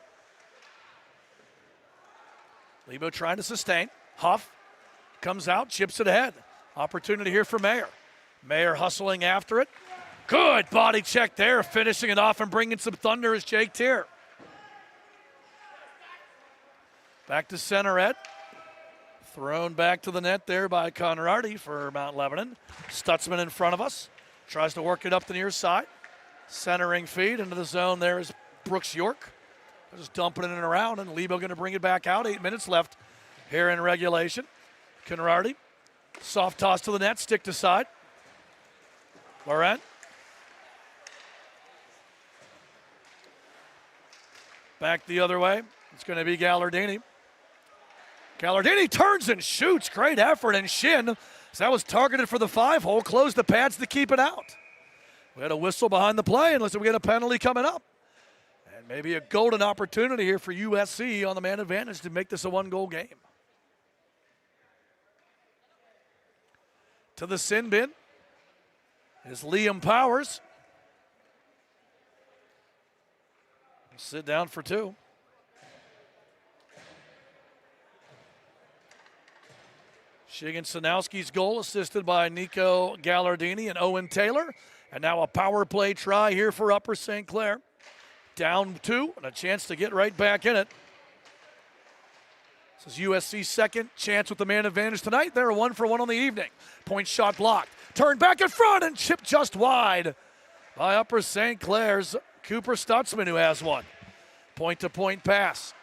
Lebo trying to sustain. Huff comes out, chips it ahead. Opportunity here for Mayer. Mayer hustling after it. Good body check there, finishing it off and bringing some thunder is Jake Tier. Back to center ed. Thrown back to the net there by Conradi for Mount Lebanon. Stutzman in front of us. Tries to work it up the near side. Centering feed into the zone there is Brooks York. Just dumping it in and around, and Lebo going to bring it back out. 8 minutes left here in regulation. Conradi, soft toss to the net, stick to side. Laurent. Back the other way. It's going to be Gallardini. Gallardini turns and shoots. Great effort, and Shin, as that was targeted for the 5-hole, closed the pads to keep it out. We had a whistle behind the play, and listen, we get a penalty coming up. And maybe a golden opportunity here for USC on the man advantage to make this a one-goal game. To the sin bin is Liam Powers. Sit down for two. Shigan-Sanowski's goal assisted by Nico Gallardini and Owen Taylor. And now a power play try here for Upper St. Clair. Down two and a chance to get right back in it. This is USC's second chance with the man advantage tonight. They're 1-for-1 on the evening. Point shot blocked. Turned back in front and chipped just wide by Upper St. Clair's Cooper Stutzman, who has one. Point-to-point pass.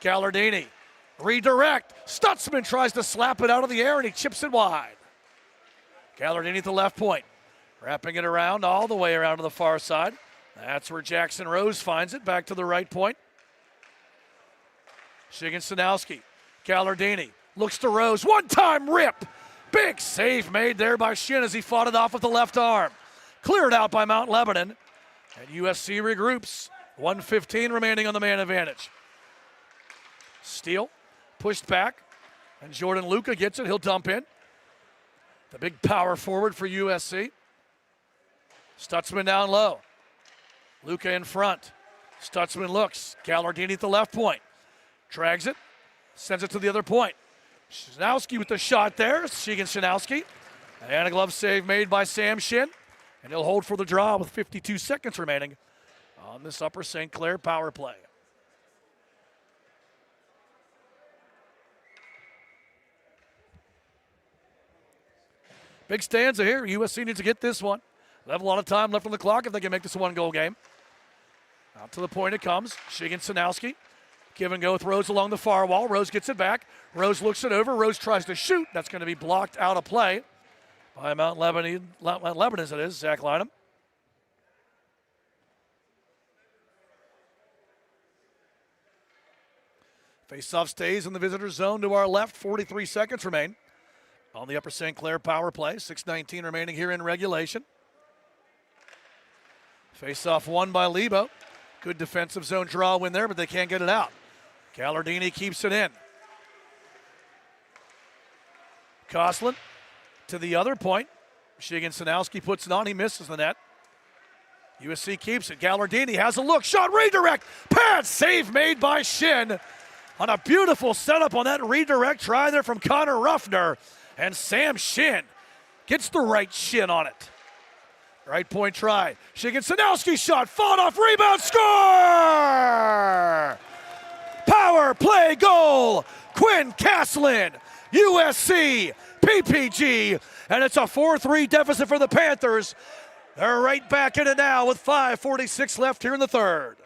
Gallardini. Redirect. Stutzman tries to slap it out of the air and he chips it wide. Gallardini at the left point. Wrapping it around all the way around to the far side. That's where Jackson Rose finds it. Back to the right point. Shigan-Sanowski. Gallardini looks to Rose. One-time rip. Big save made there by Shin as he fought it off with the left arm. Cleared out by Mount Lebanon. And USC regroups. 1:15 remaining on the man advantage. Steele pushed back. And Jordan Luca gets it. He'll dump in. The big power forward for USC. Stutzman down low. Luca in front. Stutzman looks. Gallardini at the left point. Drags it. Sends it to the other point. Sanowski with the shot there. Shigan-Sanowski. And a glove save made by Sam Shin. And he'll hold for the draw with 52 seconds remaining on this Upper St. Clair power play. Big stanza here. USC needs to get this one. They have a lot of time left on the clock if they can make this a one-goal game. Out to the point it comes. Shigan-Sanowski. Give and go with Rose along the far wall. Rose gets it back. Rose looks it over. Rose tries to shoot. That's going to be blocked out of play by Mount Lebanon as it is, Zach Lynham. Faceoff stays in the visitor zone to our left. 43 seconds remain on the Upper St. Clair power play. 6:19 remaining here in regulation. Faceoff won by Lebo. Good defensive zone draw win there, but they can't get it out. Gallardini keeps it in. Coslin to the other point. Shigan-Sanowski puts it on. He misses the net. USC keeps it. Gallardini has a look. Shot redirect. Pad save made by Shin. On a beautiful setup on that redirect try there from Connor Ruffner. And Sam Shin gets the right shin on it. Right point try. Shigan-Sanowski shot. Fought off. Rebound. Score! Power play goal. Quinn Caslin, USC, PPG. And it's a 4-3 deficit for the Panthers. They're right back in it now with 5:46 left here in the third.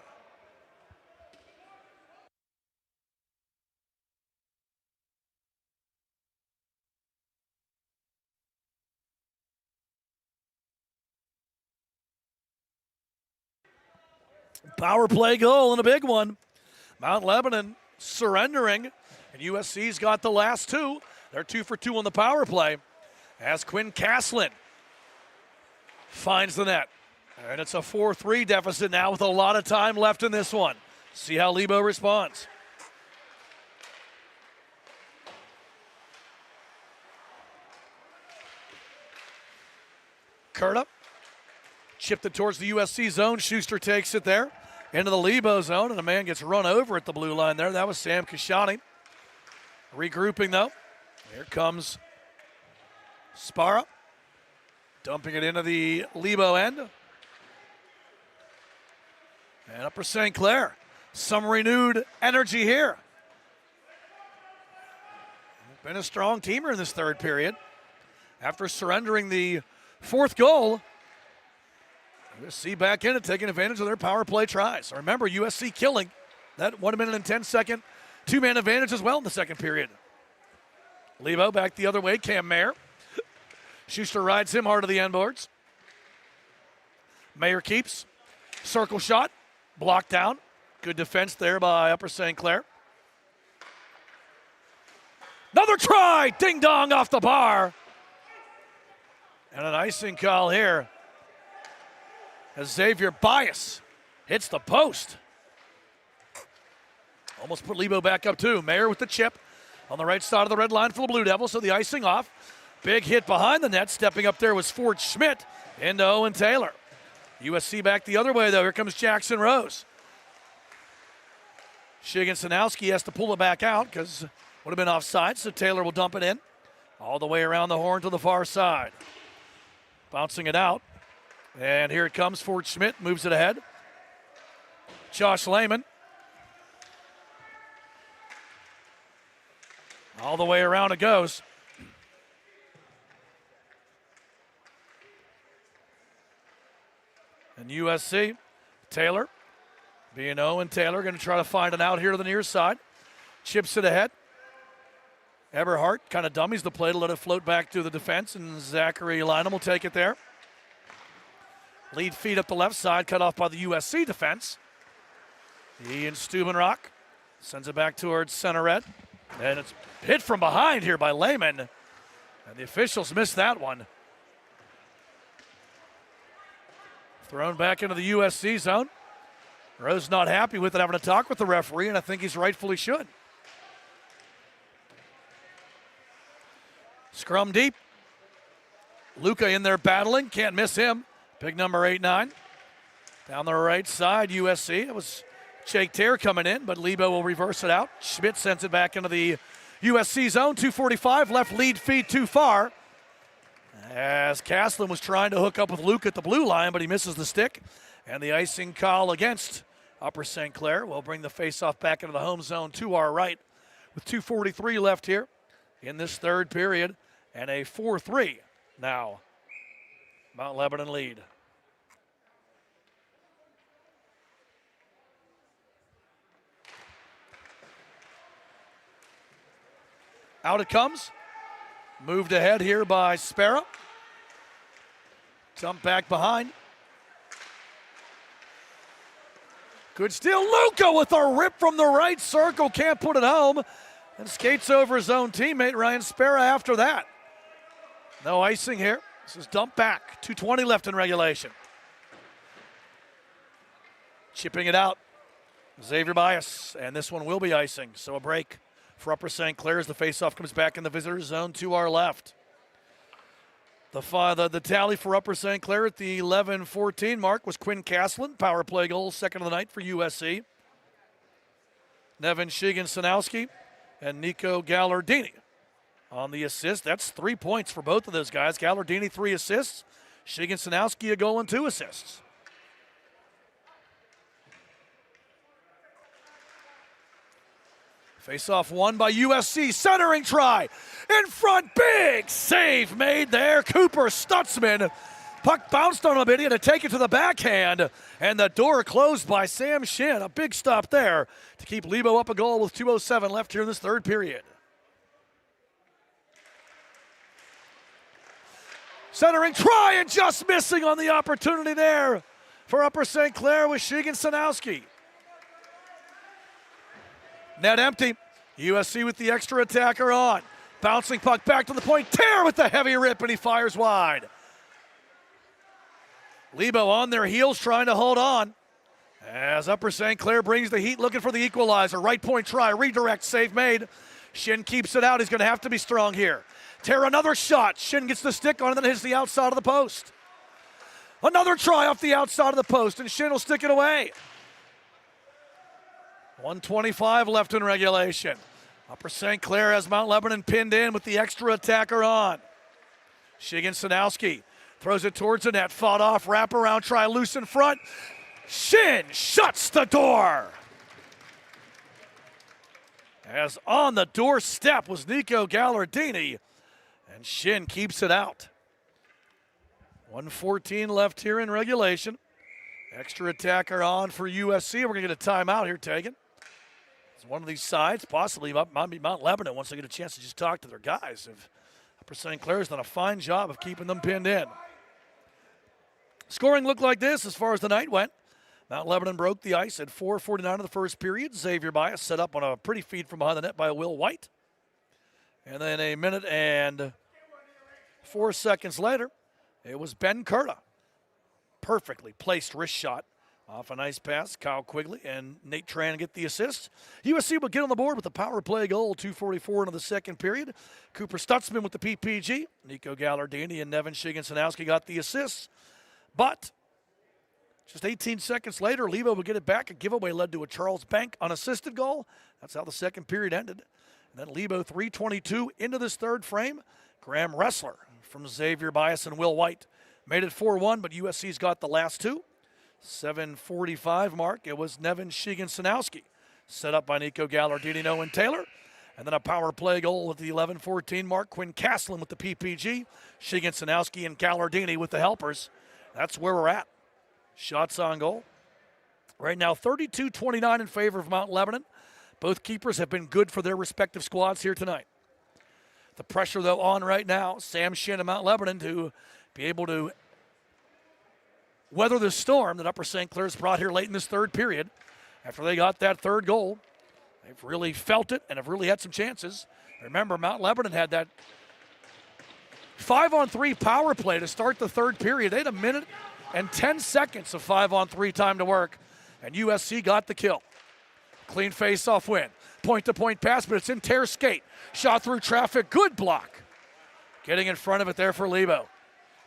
Power play goal and a big one. Mount Lebanon surrendering, and USC's got the last two. They're 2 for 2 on the power play as Quinn Caslin finds the net. And it's a 4-3 deficit now with a lot of time left in this one. See how Lebo responds. Curta chipped it towards the USC zone. Schuster takes it there into the Lebo zone, and a man gets run over at the blue line there. That was Sam Kashani. Regrouping, though. Here comes Spara, dumping it into the Lebo end. And Upper St. Clair, some renewed energy here. Been a strong teamer in this third period. After surrendering the fourth goal, USC back in and taking advantage of their power play tries. Remember, USC killing that 1 minute and 10 second two-man advantage as well in the second period. Lebo back the other way, Cam Mayer. Schuster rides him hard to the end boards. Mayer keeps. Circle shot, blocked down. Good defense there by Upper St. Clair. Another try, ding-dong off the bar. And an icing call here as Xavier Bias hits the post. Almost put Lebo back up too. Mayer with the chip on the right side of the red line for the Blue Devils, so the icing off. Big hit behind the net. Stepping up there was Ford Schmidt into Owen Taylor. USC back the other way, though. Here comes Jackson Rose. Shigan-Sanowski has to pull it back out because would have been offside, so Taylor will dump it in. All the way around the horn to the far side. Bouncing it out. And here it comes. Ford Schmidt moves it ahead. Josh Lehman. All the way around it goes. And USC, Taylor, B&O and Taylor going to try to find an out here to the near side. Chips it ahead. Eberhardt kind of dummies the play to let it float back to the defense, and Zachary Lynham will take it there. Lead feed up the left side, cut off by the USC defense. Ian Stubenrock sends it back towards center red. And it's hit from behind here by Lehman. And the officials missed that one. Thrown back into the USC zone. Rose not happy with it, having a talk with the referee, and I think he's rightfully should. Scrum deep. Luca in there battling, can't miss him. Big number 8-9. Down the right side, USC. It was Jake Tear coming in, but Lebo will reverse it out. Schmidt sends it back into the USC zone. 2:45 left, lead feed too far. As Caslin was trying to hook up with Luke at the blue line, but he misses the stick. And the icing call against Upper St. Clair will bring the faceoff back into the home zone to our right with 2:43 left here in this third period. And a 4-3 now. Mount Lebanon lead. Out it comes. Moved ahead here by Sparrow. Dump back behind. Good steal. Luca with a rip from the right circle. Can't put it home. And skates over his own teammate, Ryan Sparrow, after that. No icing here. This is dumped back. 2:20 left in regulation. Chipping it out. Xavier Bias. And this one will be icing. So a break for Upper St. Clair as the faceoff comes back in the visitor zone to our left. The tally for Upper St. Clair at the 11:14 mark was Quinn Caslin, power play goal, second of the night for USC. Nevin Shigan-Sanowski and Nico Gallardini on the assist. That's 3 points for both of those guys. Gallardini 3 assists. Shigan-Sanowski a goal and 2 assists. Face-off won by USC. Centering try. In front, big save made there. Cooper Stutzman. Puck bounced on him a bit. He had to take it to the backhand. And the door closed by Sam Shin. A big stop there to keep Lebo up a goal with 2:07 left here in this third period. Centering try and just missing on the opportunity there for Upper St. Clair with Shigan Sanowski. Net empty. USC with the extra attacker on. Bouncing puck back to the point. Tear with the heavy rip, and he fires wide. Lebo on their heels trying to hold on. As Upper St. Clair brings the heat, looking for the equalizer. Right point try, redirect, save made. Shin keeps it out. He's going to have to be strong here. Tear another shot. Shin gets the stick on it, then hits the outside of the post. Another try off the outside of the post, and Shin will stick it away. 1:25 left in regulation. Upper St. Clair has Mount Lebanon pinned in with the extra attacker on. Shigan Sanowski throws it towards the net, fought off, wraparound try, loose in front. Shin shuts the door. As on the doorstep was Nico Gallardini, and Shin keeps it out. 1:14 left here in regulation. Extra attacker on for USC. We're going to get a timeout here taken. It's one of these sides, possibly Mount Lebanon, wants to get a chance to just talk to their guys. Upper St. Clair's done a fine job of keeping them pinned in. Scoring looked like this as far as the night went. Mount Lebanon broke the ice at 4:49 of the first period. Xavier Bias set up on a pretty feed from behind the net by Will White. And then a minute and 4 seconds later, it was Ben Curta. Perfectly placed wrist shot off a nice pass. Kyle Quigley and Nate Tran get the assist. USC will get on the board with a power play goal, 2:44 into the second period. Cooper Stutzman with the PPG. Nico Gallardini and Nevin Shigan-Sanowski got the assists. But just 18 seconds later, Lebo would get it back. A giveaway led to a Charles Bank unassisted goal. That's how the second period ended. And then Lebo 3:22 into this third frame. Graham Ressler from Xavier Bias and Will White made it 4-1, but USC's got the last two. 7:45 mark, it was Nevin Shigan-Sanowski, set up by Nico Gallardini and Owen Taylor. And then a power play goal at the 11:14 mark. Quinn Castlin with the PPG, Shigan-Sanowski and Gallardini with the helpers. That's where we're at. Shots on goal. Right now, 32-29 in favor of Mount Lebanon. Both keepers have been good for their respective squads here tonight. The pressure, though, on right now, Sam Shin and Mount Lebanon to be able to weather the storm that Upper St. Clair's brought here late in this third period. After they got that third goal, they've really felt it and have really had some chances. Remember, Mount Lebanon had that 5-on-3 power play to start the third period. They had a minute and 10 seconds of 5-on-3 time to work, and USC got the kill. Clean face-off win. Point-to-point pass, but it's in Tear's skate. Shot through traffic, good block. Getting in front of it there for Lebo.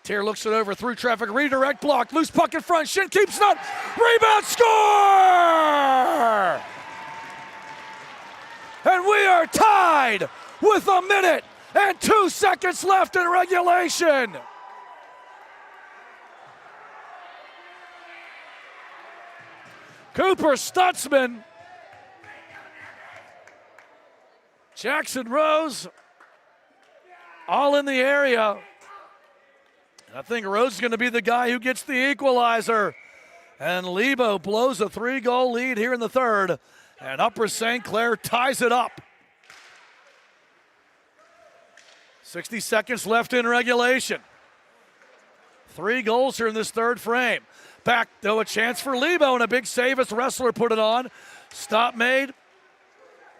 Tear looks it over through traffic, redirect block, loose puck in front, Shin keeps it up, rebound, score! And we are tied with a minute and 2 seconds left in regulation. Cooper Stutzman, Jackson Rose, all in the area. I think Rose is going to be the guy who gets the equalizer. And Lebo blows a 3-goal lead here in the third. And Upper St. Clair ties it up. 60 seconds left in regulation. 3 goals here in this third frame. Back, though, a chance for Lebo, and a big save as Ressler put it on. Stop made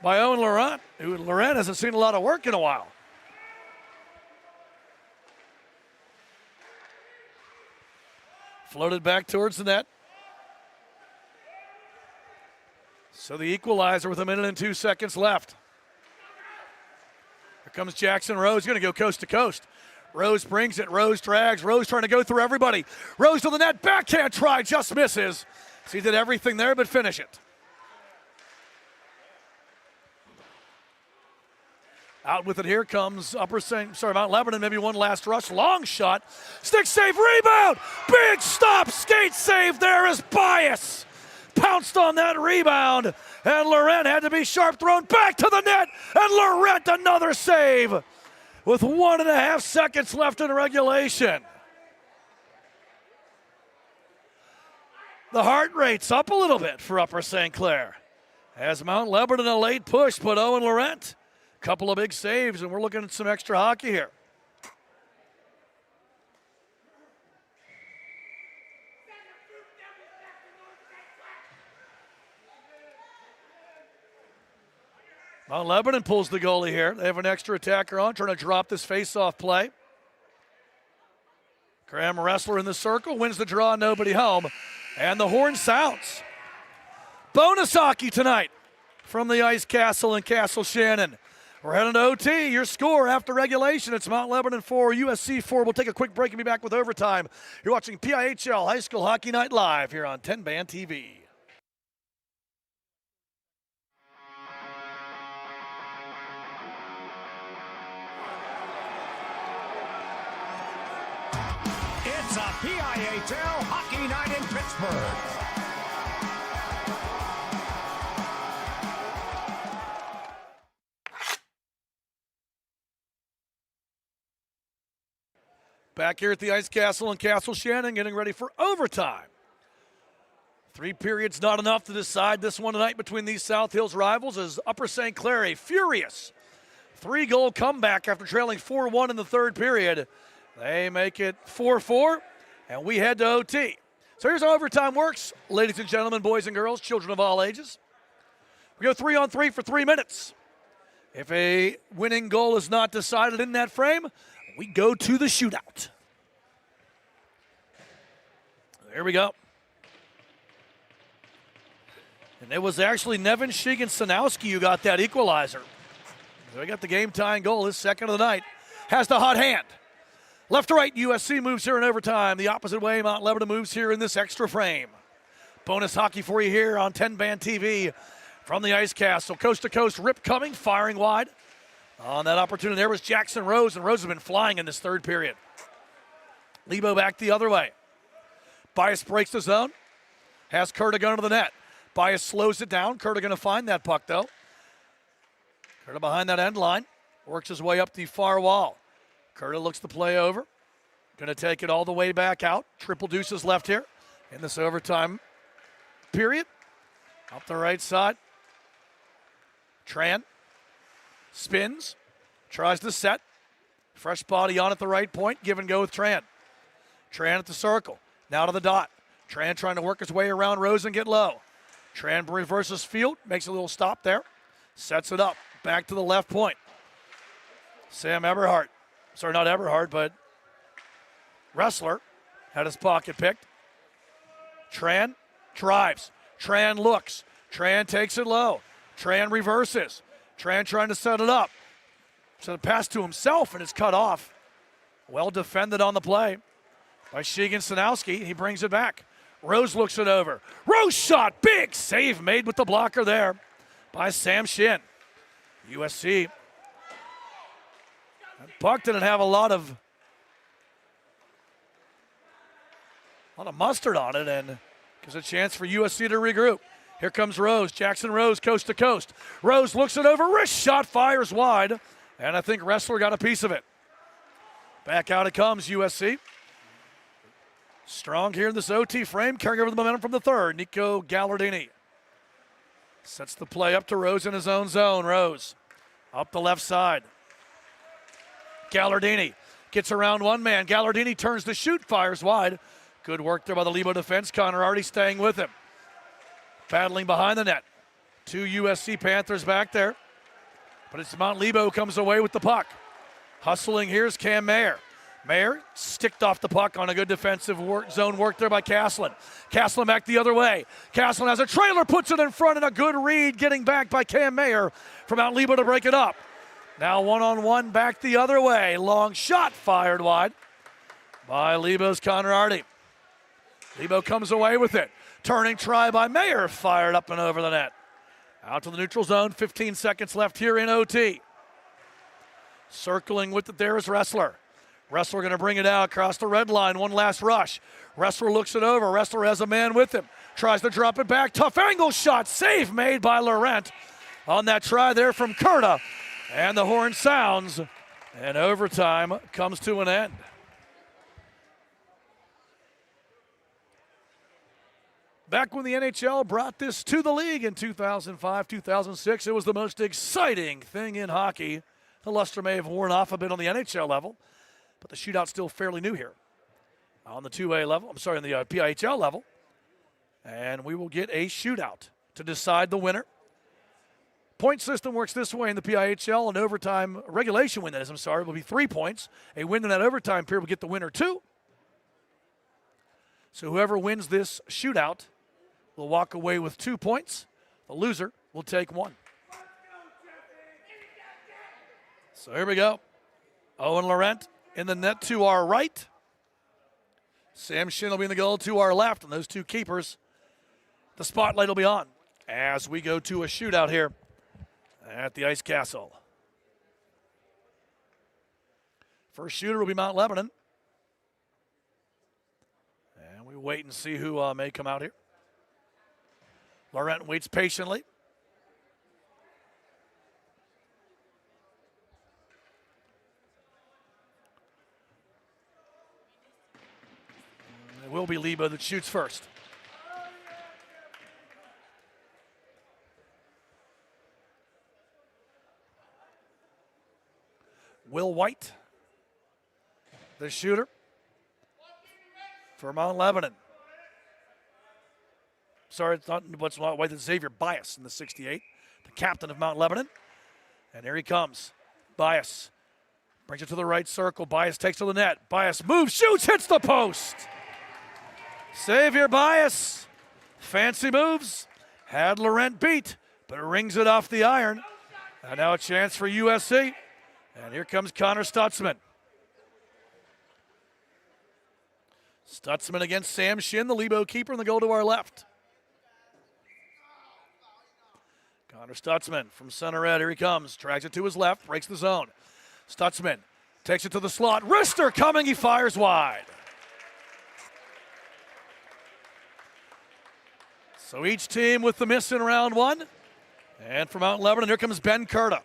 by Owen Laurent, who Laurent hasn't seen a lot of work in a while. Floated back towards the net. So the equalizer with a minute and 2 seconds left. Here comes Jackson Rose, going to go coast to coast. Rose brings it, Rose drags, Rose trying to go through everybody. Rose to the net, backhand try, just misses. So he did everything there but finish it. Out with it, here comes Mount Lebanon, maybe one last rush, long shot, stick save, rebound, big stop, skate save there is Bias. pounced on that rebound, and Laurent had to be sharp, thrown back to the net, and Laurent another save with 1.5 seconds left in regulation. The heart rate's up a little bit for Upper St. Clair. As Mount Lebanon a late push, but Owen Laurent, a couple of big saves, and we're looking at some extra hockey here. Mount Lebanon pulls the goalie here. They have an extra attacker on, trying to drop this face-off play. Graham Wrestler in the circle, wins the draw, nobody home. And the horn sounds. Bonus hockey tonight from the Ice Castle in Castle Shannon. We're heading to OT. Your score after regulation, it's Mount Lebanon 4, USC 4. We'll take a quick break and be back with overtime. You're watching PIHL High School Hockey Night live here on TenbandTV. It's a PIHL Hockey Night in Pittsburgh. Back here at the Ice Castle in Castle Shannon, getting ready for overtime. 3 periods not enough to decide this one tonight between these South Hills rivals as Upper St. Clair a furious 3-goal comeback after trailing 4-1 in the third period. They make it 4-4, and we head to OT. So here's how overtime works, ladies and gentlemen, boys and girls, children of all ages. We go 3-on-3 for 3 minutes. If a winning goal is not decided in that frame, we go to the shootout. There we go. And it was actually Nevin Shigan-Sanowski who got that equalizer. So he got the game-tying goal, his second of the night. Has the hot hand. Left to right, USC moves here in overtime. The opposite way, Mount Lebanon moves here in this extra frame. Bonus hockey for you here on TenbandTV from the Ice Castle. Coast to coast, Rip coming, firing wide. On that opportunity, there was Jackson Rose, and Rose has been flying in this third period. Lebo back the other way. Bias breaks the zone. Has Curta going to the net. Bias slows it down. Curta going to find that puck, though. Curta behind that end line. Works his way up the far wall. Curta looks the play over. Going to take it all the way back out. Triple deuces left here in this overtime period. Up the right side. Tran spins. Tries to set. Fresh body on at the right point. Give and go with Tran. Tran at the circle. Now to the dot. Tran trying to work his way around Rose and get low. Tran reverses field. Makes a little stop there. Sets it up. Back to the left point. Sam Eberhardt. Sorry, not Eberhardt, but Wrestler had his pocket picked. Tran drives. Tran looks. Tran takes it low. Tran reverses. Tran trying to set it up. So the pass to himself, and it's cut off. Well defended on the play by Shigan-Sanowski. He brings it back. Rose looks it over. Rose shot. Big save made with the blocker there by Sam Shin. USC. That puck didn't have a lot of mustard on it, and gives a chance for USC to regroup. Here comes Rose. Jackson Rose, coast to coast. Rose looks it over. Wrist shot, fires wide. And I think Wrestler got a piece of it. Back out it comes, USC. Strong here in this OT frame, carrying over the momentum from the third. Nico Gallardini sets the play up to Rose in his own zone. Rose up the left side. Gallardini gets around one man. Gallardini turns to shoot, fires wide. Good work there by the Lebo defense. Connor already staying with him. Battling behind the net. 2 USC Panthers back there. But it's Mount Lebo who comes away with the puck. Hustling here's Cam Mayer. Mayer sticked off the puck on a good defensive zone work there by Caslin. Caslin back the other way. Caslin has a trailer, puts it in front, and a good read getting back by Cam Mayer from Mount Lebo to break it up. Now one-on-one back the other way. Long shot fired wide by Lebo's Connor Artie. Lebo comes away with it. Turning try by Mayer, fired up and over the net. Out to the neutral zone, 15 seconds left here in OT. Circling with it there is Wrestler. Wrestler going to bring it out across the red line. One last rush. Wrestler looks it over. Wrestler has a man with him. Tries to drop it back. Tough angle shot. Save made by Laurent on that try there from Curta. And the horn sounds. And overtime comes to an end. Back when the NHL brought this to the league in 2005, 2006, it was the most exciting thing in hockey. The luster may have worn off a bit on the NHL level, but the shootout's still fairly new here. On the 2A level, on the PIHL level. And we will get a shootout to decide the winner. Point system works this way in the PIHL. An overtime regulation win, will be 3 points. A win in that overtime period will get the winner 2. So whoever wins this shootout will walk away with 2 points. The loser will take 1. So here we go. Owen Laurent in the net to our right. Sam Shin will be in the goal to our left, and those two keepers, the spotlight will be on as we go to a shootout here at the Ice Castle. First shooter will be Mount Lebanon. And we wait and see who may come out here. Laurent waits patiently. It will be Lebo that shoots first. Will White, the shooter for Mount Lebanon. Sorry, it's not White, it's Xavier Bias in the 68, the captain of Mount Lebanon. And here he comes. Bias brings it to the right circle. Bias takes to the net. Bias moves, shoots, hits the post. Xavier Bias, fancy moves, had Laurent beat, but rings it off the iron. And now a chance for USC. And here comes Connor Stutzman. Stutzman against Sam Shin, the Lebo keeper, in the goal to our left. Connor Stutzman from center red. Here he comes. Drags it to his left. Breaks the zone. Stutzman takes it to the slot. Wrister coming. He fires wide. So each team with the miss in round one. And from Mount Lebanon, here comes Ben Curta.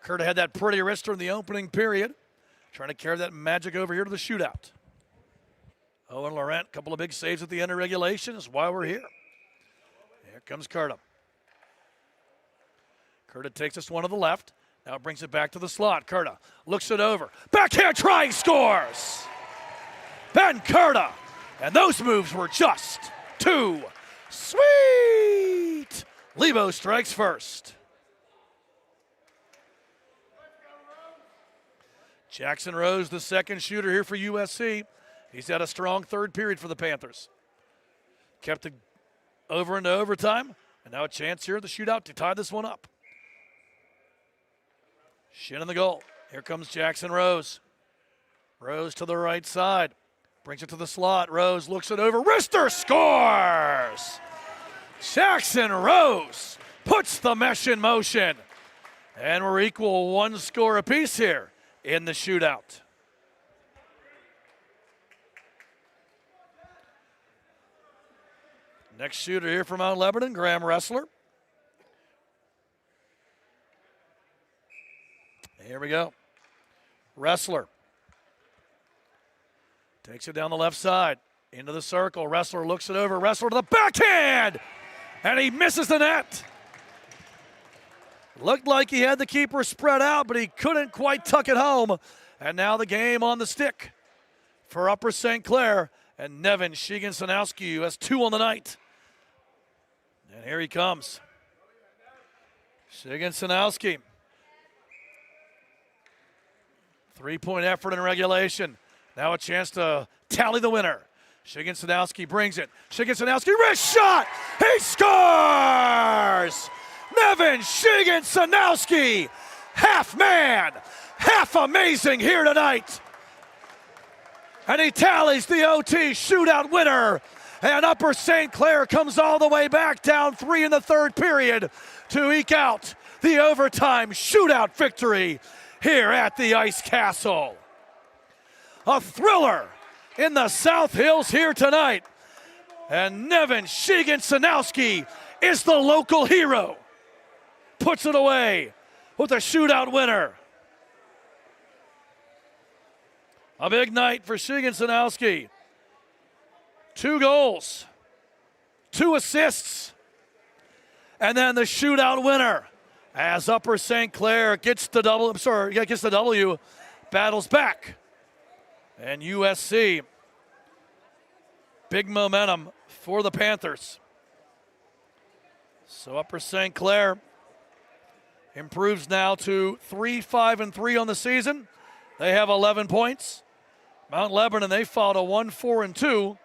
Curta had that pretty wrister in the opening period. Trying to carry that magic over here to the shootout. Owen Laurent, a couple of big saves at the end of regulation is why we're here. Here comes Curta. Curta takes this one to the left. Now brings it back to the slot. Curta looks it over. Backhand trying, scores! Ben Curta. And those moves were just too sweet. Lebo strikes first. Jackson Rose, the second shooter here for USC. He's had a strong third period for the Panthers. Kept it over into overtime. And now a chance here at the shootout to tie this one up. Shin in the goal. Here comes Jackson Rose. Rose to the right side. Brings it to the slot. Rose looks it over. Wrister scores! Jackson Rose puts the mesh in motion. And we're equal 1 score apiece here in the shootout. Next shooter here from Mount Lebanon, Graham Ressler. Here we go. Ressler takes it down the left side, into the circle. Ressler looks it over. Ressler to the backhand, and he misses the net. Looked like he had the keeper spread out, but he couldn't quite tuck it home. And now the game on the stick for Upper St. Clair and Nevin Shigan-Sanowski, who has 2 on the night. And here he comes. Shigan-Sanowski. 3-point effort in regulation. Now a chance to tally the winner. Shigan-Sanowski brings it. Shigan-Sanowski, wrist shot! He scores! Nevin Shigan-Sanowski, half man, half amazing here tonight. And he tallies the OT shootout winner. And Upper St. Clair comes all the way back, down 3 in the third period to eke out the overtime shootout victory here at the Ice Castle. a thriller in the South Hills here tonight. And Nevin Shigan-Sanowski is the local hero. Puts it away with a shootout winner. A big night for Shigan-Sanowski. 2 goals, 2 assists, and then the shootout winner as Upper St. Clair gets the W, battles back. And USC, big momentum for the Panthers. So Upper St. Clair improves now to 3-5-3 on the season. They have 11 points. Mount Lebanon, they followed a 1-4-2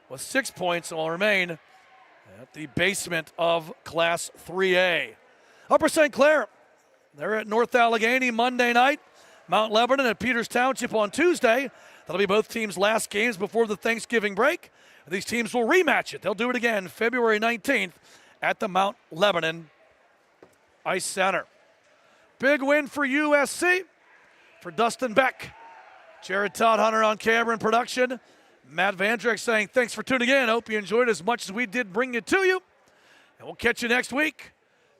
with 6 points and will remain at the basement of Class 3A. Upper St. Clair, they're at North Allegheny Monday night. Mount Lebanon at Peters Township on Tuesday. That'll be both teams' last games before the Thanksgiving break. These teams will rematch it. They'll do it again February 19th at the Mount Lebanon Ice Center. Big win for USC, for Dustin Beck. Jared Todd Hunter on camera and production. Matt Vandrick saying thanks for tuning in. Hope you enjoyed as much as we did bring it to you. And we'll catch you next week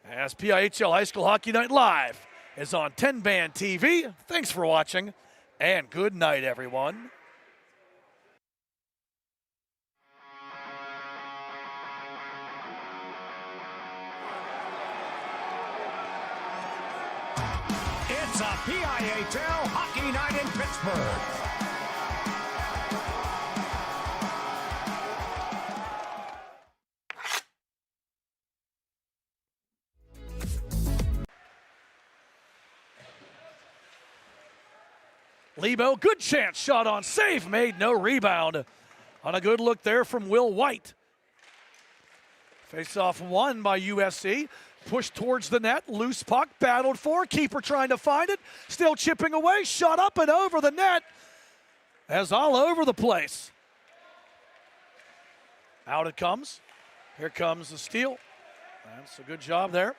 as PIHL High School Hockey Night Live is on TenbandTV. Thanks for watching, and good night, everyone. It's a PIHL Hockey Night in Pittsburgh. Lebo, good chance, shot on, save made, no rebound. On a good look there from Will White. Face-off won by USC. Pushed towards the net, loose puck, battled for, keeper trying to find it, still chipping away, shot up and over the net, as all over the place. Out it comes. Here comes the steal. That's a good job there.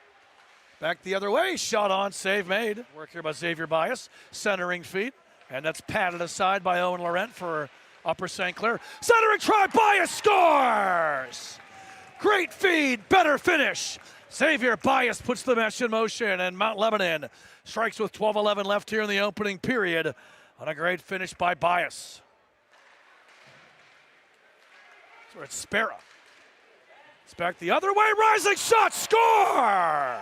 Back the other way, shot on, save made. Work here by Xavier Bias, centering feet, and that's patted aside by Owen Laurent for Upper St. Clair. Centering try, Bias scores! Great feed, better finish. Xavier Bias puts the mesh in motion, and Mount Lebanon strikes with 12:11 left here in the opening period on a great finish by Bias. So it's Spera. It's back the other way, rising shot, score!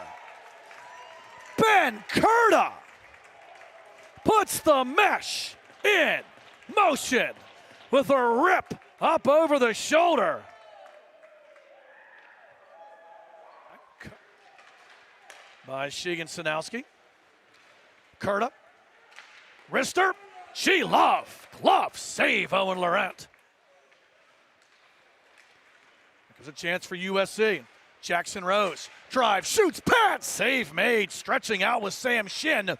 Ben Curda puts the mesh in motion with a rip up over the shoulder. By Shigan-Sanowski. Curda. Wrister. She love. Glove save, Owen Laurent. There's a chance for USC. Jackson Rose. Drive, shoots, pass. Save made. Stretching out with Sam Shin.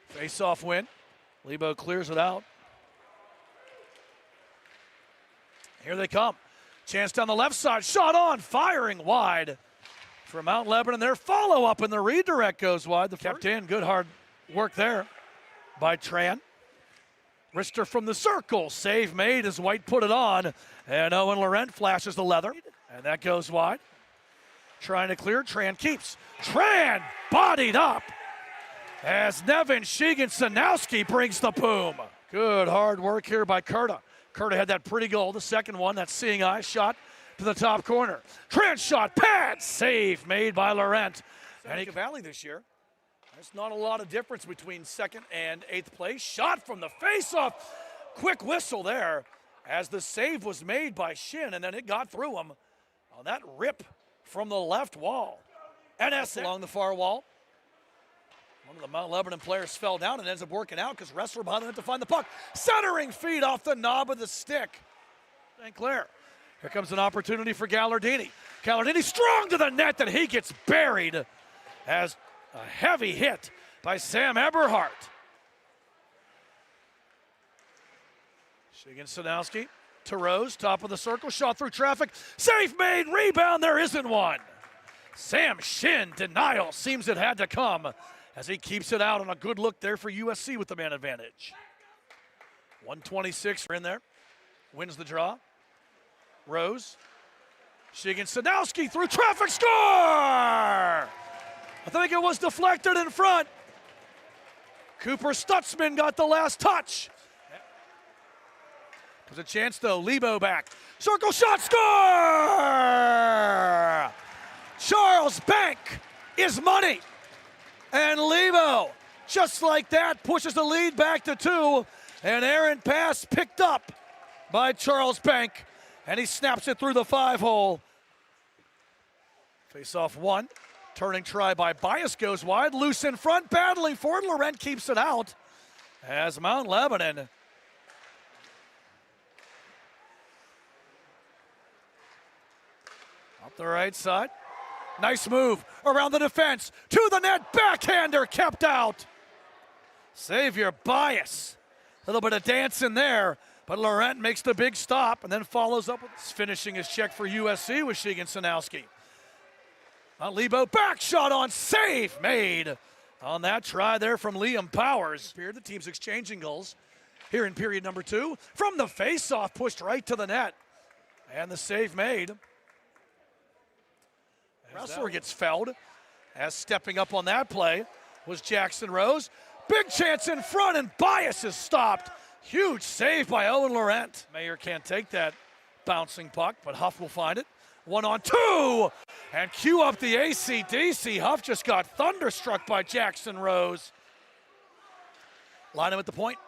Face-off win. Lebo clears it out. Here they come. Chance down the left side, shot on, firing wide for Mount Lebanon. Their follow-up and the redirect goes wide. The kept in, good hard work there by Tran. Wrister from the circle, save made as White put it on, and Owen Laurent flashes the leather, and that goes wide. Trying to clear, Tran keeps. Tran bodied up as Nevin Shigan-Sanowski brings the boom. Good hard work here by Curda. Curda had that pretty goal, the second one, that seeing eye shot to the top corner. Trent shot, pad, save made by Laurent. Seneca Valley this year, there's not a lot of difference between second and eighth place. Shot from the face-off, quick whistle there as the save was made by Shin, and then it got through him on that rip from the left wall. NS along the far wall. One of the Mount Lebanon players fell down and ends up working out because wrestler behind him to find the puck. Centering feed off the knob of the stick. St. Clair. Here comes an opportunity for Gallardini. Gallardini strong to the net, that he gets buried as a heavy hit by Sam Eberhardt. Shigan-Sanowski to Rose, top of the circle, shot through traffic. Save made, rebound, there isn't one. Sam Shin, denial, seems it had to come as he keeps it out on a good look there for USC with the man advantage. 126 in there. Wins the draw. Rose. Shigan-Sanowski through traffic, score! I think it was deflected in front. Cooper Stutzman got the last touch. There's a chance though, Lebo back. Circle shot, score! Charles Bank is money. And Lebo, just like that, pushes the lead back to 2. An errant pass picked up by Charles Bank, and he snaps it through the 5-hole. Face off 1. Turning try by Bias goes wide. Loose in front, battling for it. Laurent keeps it out as Mount Lebanon up the right side. Nice move around the defense. To the net, backhander kept out. Xavier Bias. A little bit of dance in there, but Laurent makes the big stop and then follows up with finishing his check for USC with Shigan-Sanowski. Lebo back shot on, save made on that try there from Liam Powers. Here the team's exchanging goals here in period number 2. From the face-off, pushed right to the net. And the save made. Wrestler gets fouled as stepping up on that play was Jackson Rose. Big chance in front and Bias is stopped. Huge save by Owen Laurent. Mayer can't take that bouncing puck, but Huff will find it. 1-on-2, and cue up the AC/DC. Huff just got thunderstruck by Jackson Rose. Line him at the point.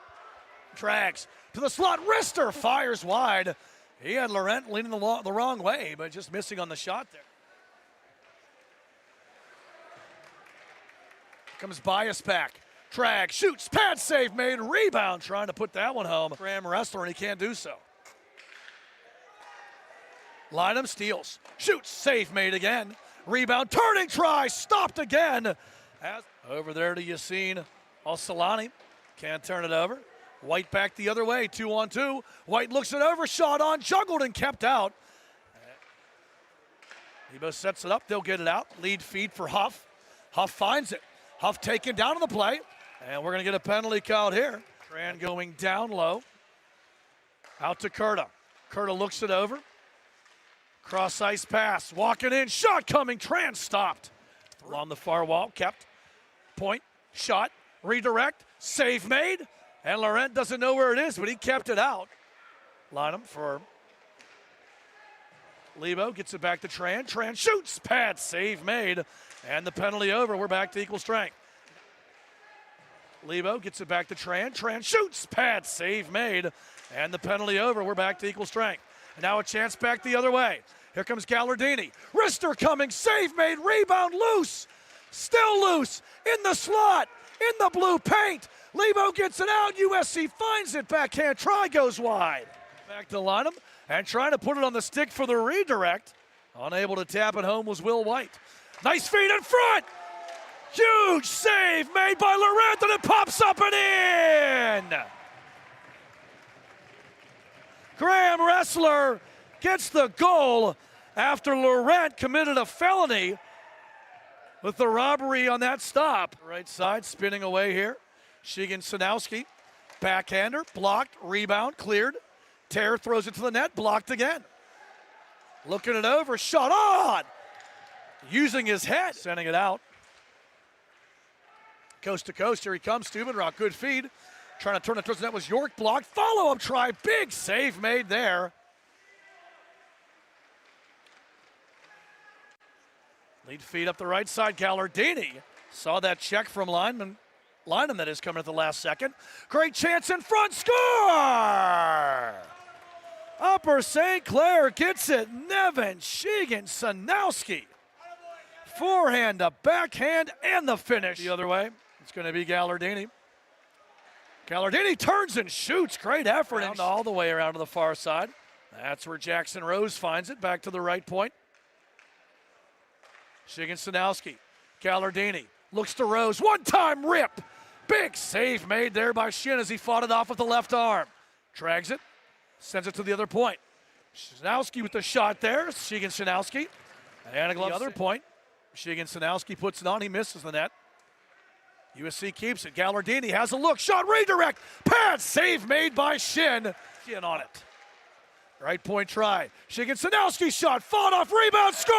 Drags to the slot. Rister fires wide. He had Laurent leaning the wrong way, but just missing on the shot there. Comes Bias back. Drag, shoots, pad save made, rebound, trying to put that one home. Graham Wrestler, and he can't do so. Lynham steals, shoots, save made again. Rebound, turning try, stopped again. Over there to Yassine Al-Salani, can't turn it over. White back the other way, 2-on-2. White looks it over, shot on, juggled and kept out. Lebo sets it up, they'll get it out. Lead feed for Huff. Huff finds it. Huff taken down on the play, and we're going to get a penalty called here. Tran going down low. Out to Curta. Curta looks it over. Cross ice pass, walking in, shot coming, Tran stopped. Along the far wall, kept. Point, shot, redirect, save made, and Laurent doesn't know where it is, but he kept it out. Line him for Lebo, gets it back to Tran. Tran shoots, pad, save made, and the penalty over. We're back to equal strength. Lebo gets it back to Tran. Tran shoots, pad, save made, and the penalty over. We're back to equal strength. And now a chance back the other way. Here comes Gallardini. Rister coming, save made, rebound loose. Still loose, in the slot, in the blue paint. Lebo gets it out, USC finds it, backhand try goes wide. Back to Lynham, and trying to put it on the stick for the redirect. Unable to tap it home was Will White. Nice feed in front. Huge save made by Laurent, and it pops up and in. Graham Wrestler gets the goal after Laurent committed a felony with the robbery on that stop. Right side, spinning away here. Shigan-Sanowski, backhander, blocked, rebound, cleared. Tear throws it to the net, blocked again. Looking it over, shot on! Using his head, sending it out. Coast to coast, here he comes, Steubenrock, good feed. Trying to turn it towards the net was York, blocked. Follow-up try, big save made there. Lead feed up the right side, Gallardini. Saw that check from Lynham that is coming at the last second. Great chance in front, score! Upper St. Clair gets it, Nevin Shigan-Sanowski. Forehand to backhand and the finish. The other way, it's going to be Gallardini. Gallardini turns and shoots. Great effort and all the way around to the far side. That's where Jackson Rose finds it. Back to the right point. Shigan-Sanowski. Gallardini looks to Rose. One-time rip. Big save made there by Shin as he fought it off with the left arm. Drags it. Sends it to the other point. Sanowski with the shot there. Shigan-Sanowski. And a glove. The other point. Shigan-Sanowski puts it on. He misses the net. USC keeps it. Gallardini has a look. Shot redirect. Pass. Save made by Shin. In on it. Right point try. Shigensanowski shot. Fought off. Rebound. Score!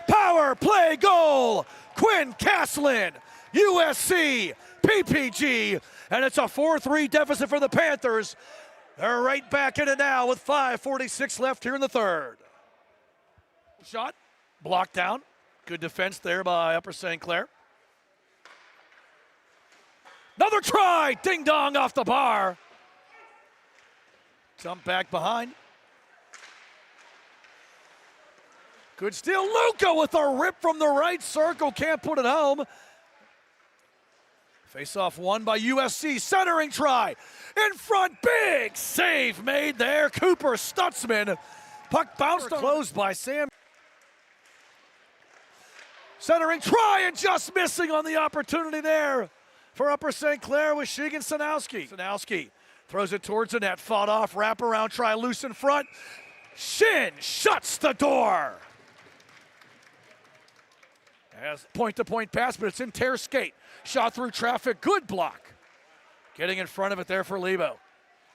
Power play goal. Quinn Caslin. USC. PPG. And it's a 4-3 deficit for the Panthers. They're right back in it now with 5:46 left here in the third. Shot. Blocked down. Good defense there by Upper St. Clair. Another try. Ding dong off the bar. Jump back behind. Good steal. Luca with a rip from the right circle. Can't put it home. Face-off won by USC. Centering try. In front. Big save made there. Cooper Stutzman. Puck bounced closed by Sam. Centering try and just missing on the opportunity there for Upper St. Clair with Shigensanowski. Sanowski throws it towards the net. Fought off. Wraparound try. Loose in front. Shin shuts the door. Has point-to-point pass, but it's in tear skate. Shot through traffic. Good block. Getting in front of it there for Lebo.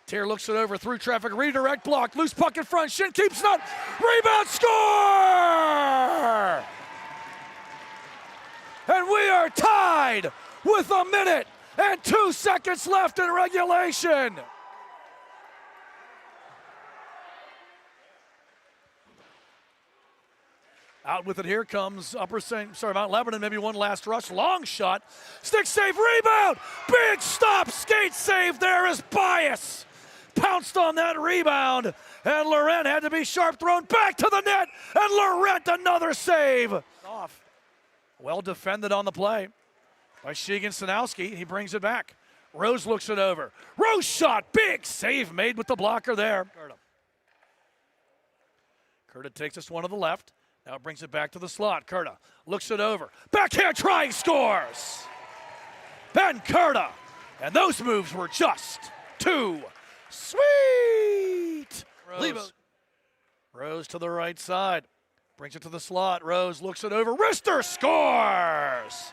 Tear looks it over through traffic. Redirect block. Loose puck in front. Shin keeps it up. Rebound. Score! And we are tied with 1 minute and 2 seconds left in regulation. Out with it, here comes Mount Lebanon, maybe one last rush. Long shot, stick save, rebound, big stop, skate save there is Bias. Pounced on that rebound, and Laurent had to be sharp, thrown back to the net, and Laurent another save. Off. Well defended on the play by Shigensanowski. He brings it back. Rose looks it over. Rose shot, big save made with the blocker there. Curta takes this one to the left. Now brings it back to the slot. Curta looks it over. Backhand trying, scores! Ben Curta. And those moves were just too sweet. Rose to the right side. Brings it to the slot. Rose looks it over. Wrister scores!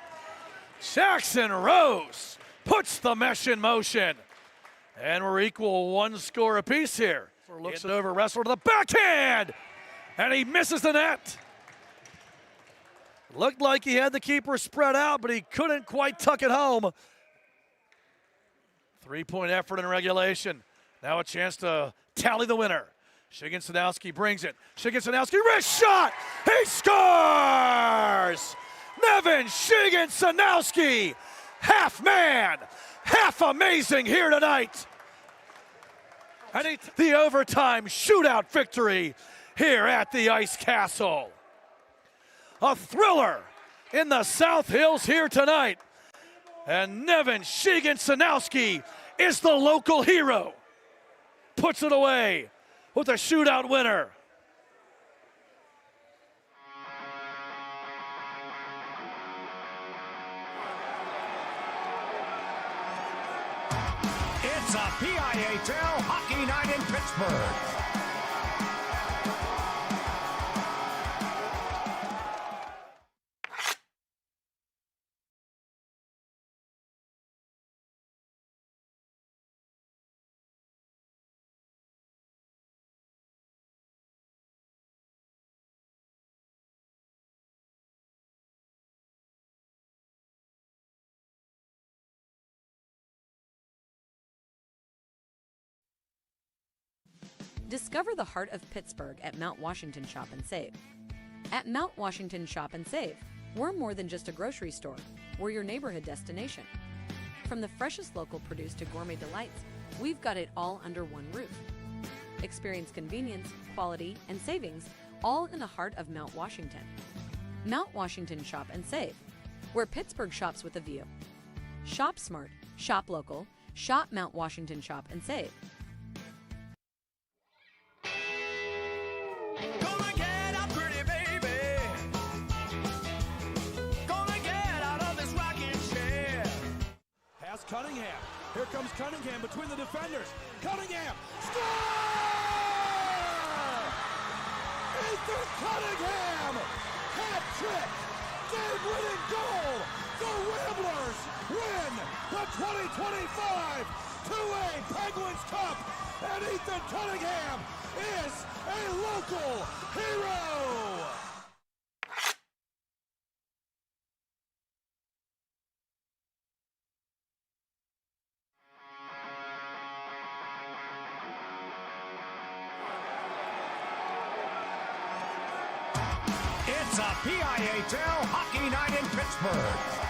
Jackson Rose puts the mesh in motion. And we're equal 1 score apiece here. Looks it over. Wrestler to the backhand. And he misses the net. Looked like he had the keeper spread out, but he couldn't quite tuck it home. 3-point effort in regulation. Now a chance to tally the winner. Shigensanowski brings it. Shigensanowski, wrist shot! He scores! Nevin Shigensanowski, half man, half amazing here tonight. And the overtime shootout victory here at the Ice Castle. A thriller in the South Hills here tonight. And Nevin Shigensanowski is the local hero. Puts it away with a shootout winner. It's a PIHL Hockey Night in Pittsburgh. Discover the heart of Pittsburgh at Mount Washington Shop and Save. At Mount Washington Shop and Save, we're more than just a grocery store. We're your neighborhood destination. From the freshest local produce to gourmet delights, we've got it all under one roof. Experience convenience, quality, and savings, all in the heart of Mount Washington. Mount Washington Shop and Save, where Pittsburgh shops with a view. Shop smart, shop local, shop Mount Washington Shop and Save. Cunningham. Here comes Cunningham between the defenders. Cunningham. Score! Ethan Cunningham! Hat trick! game-winning goal. The Ramblers win the 2025 2A Penguins Cup, and Ethan Cunningham is a local hero. It's a PIHL Hockey Night in Pittsburgh.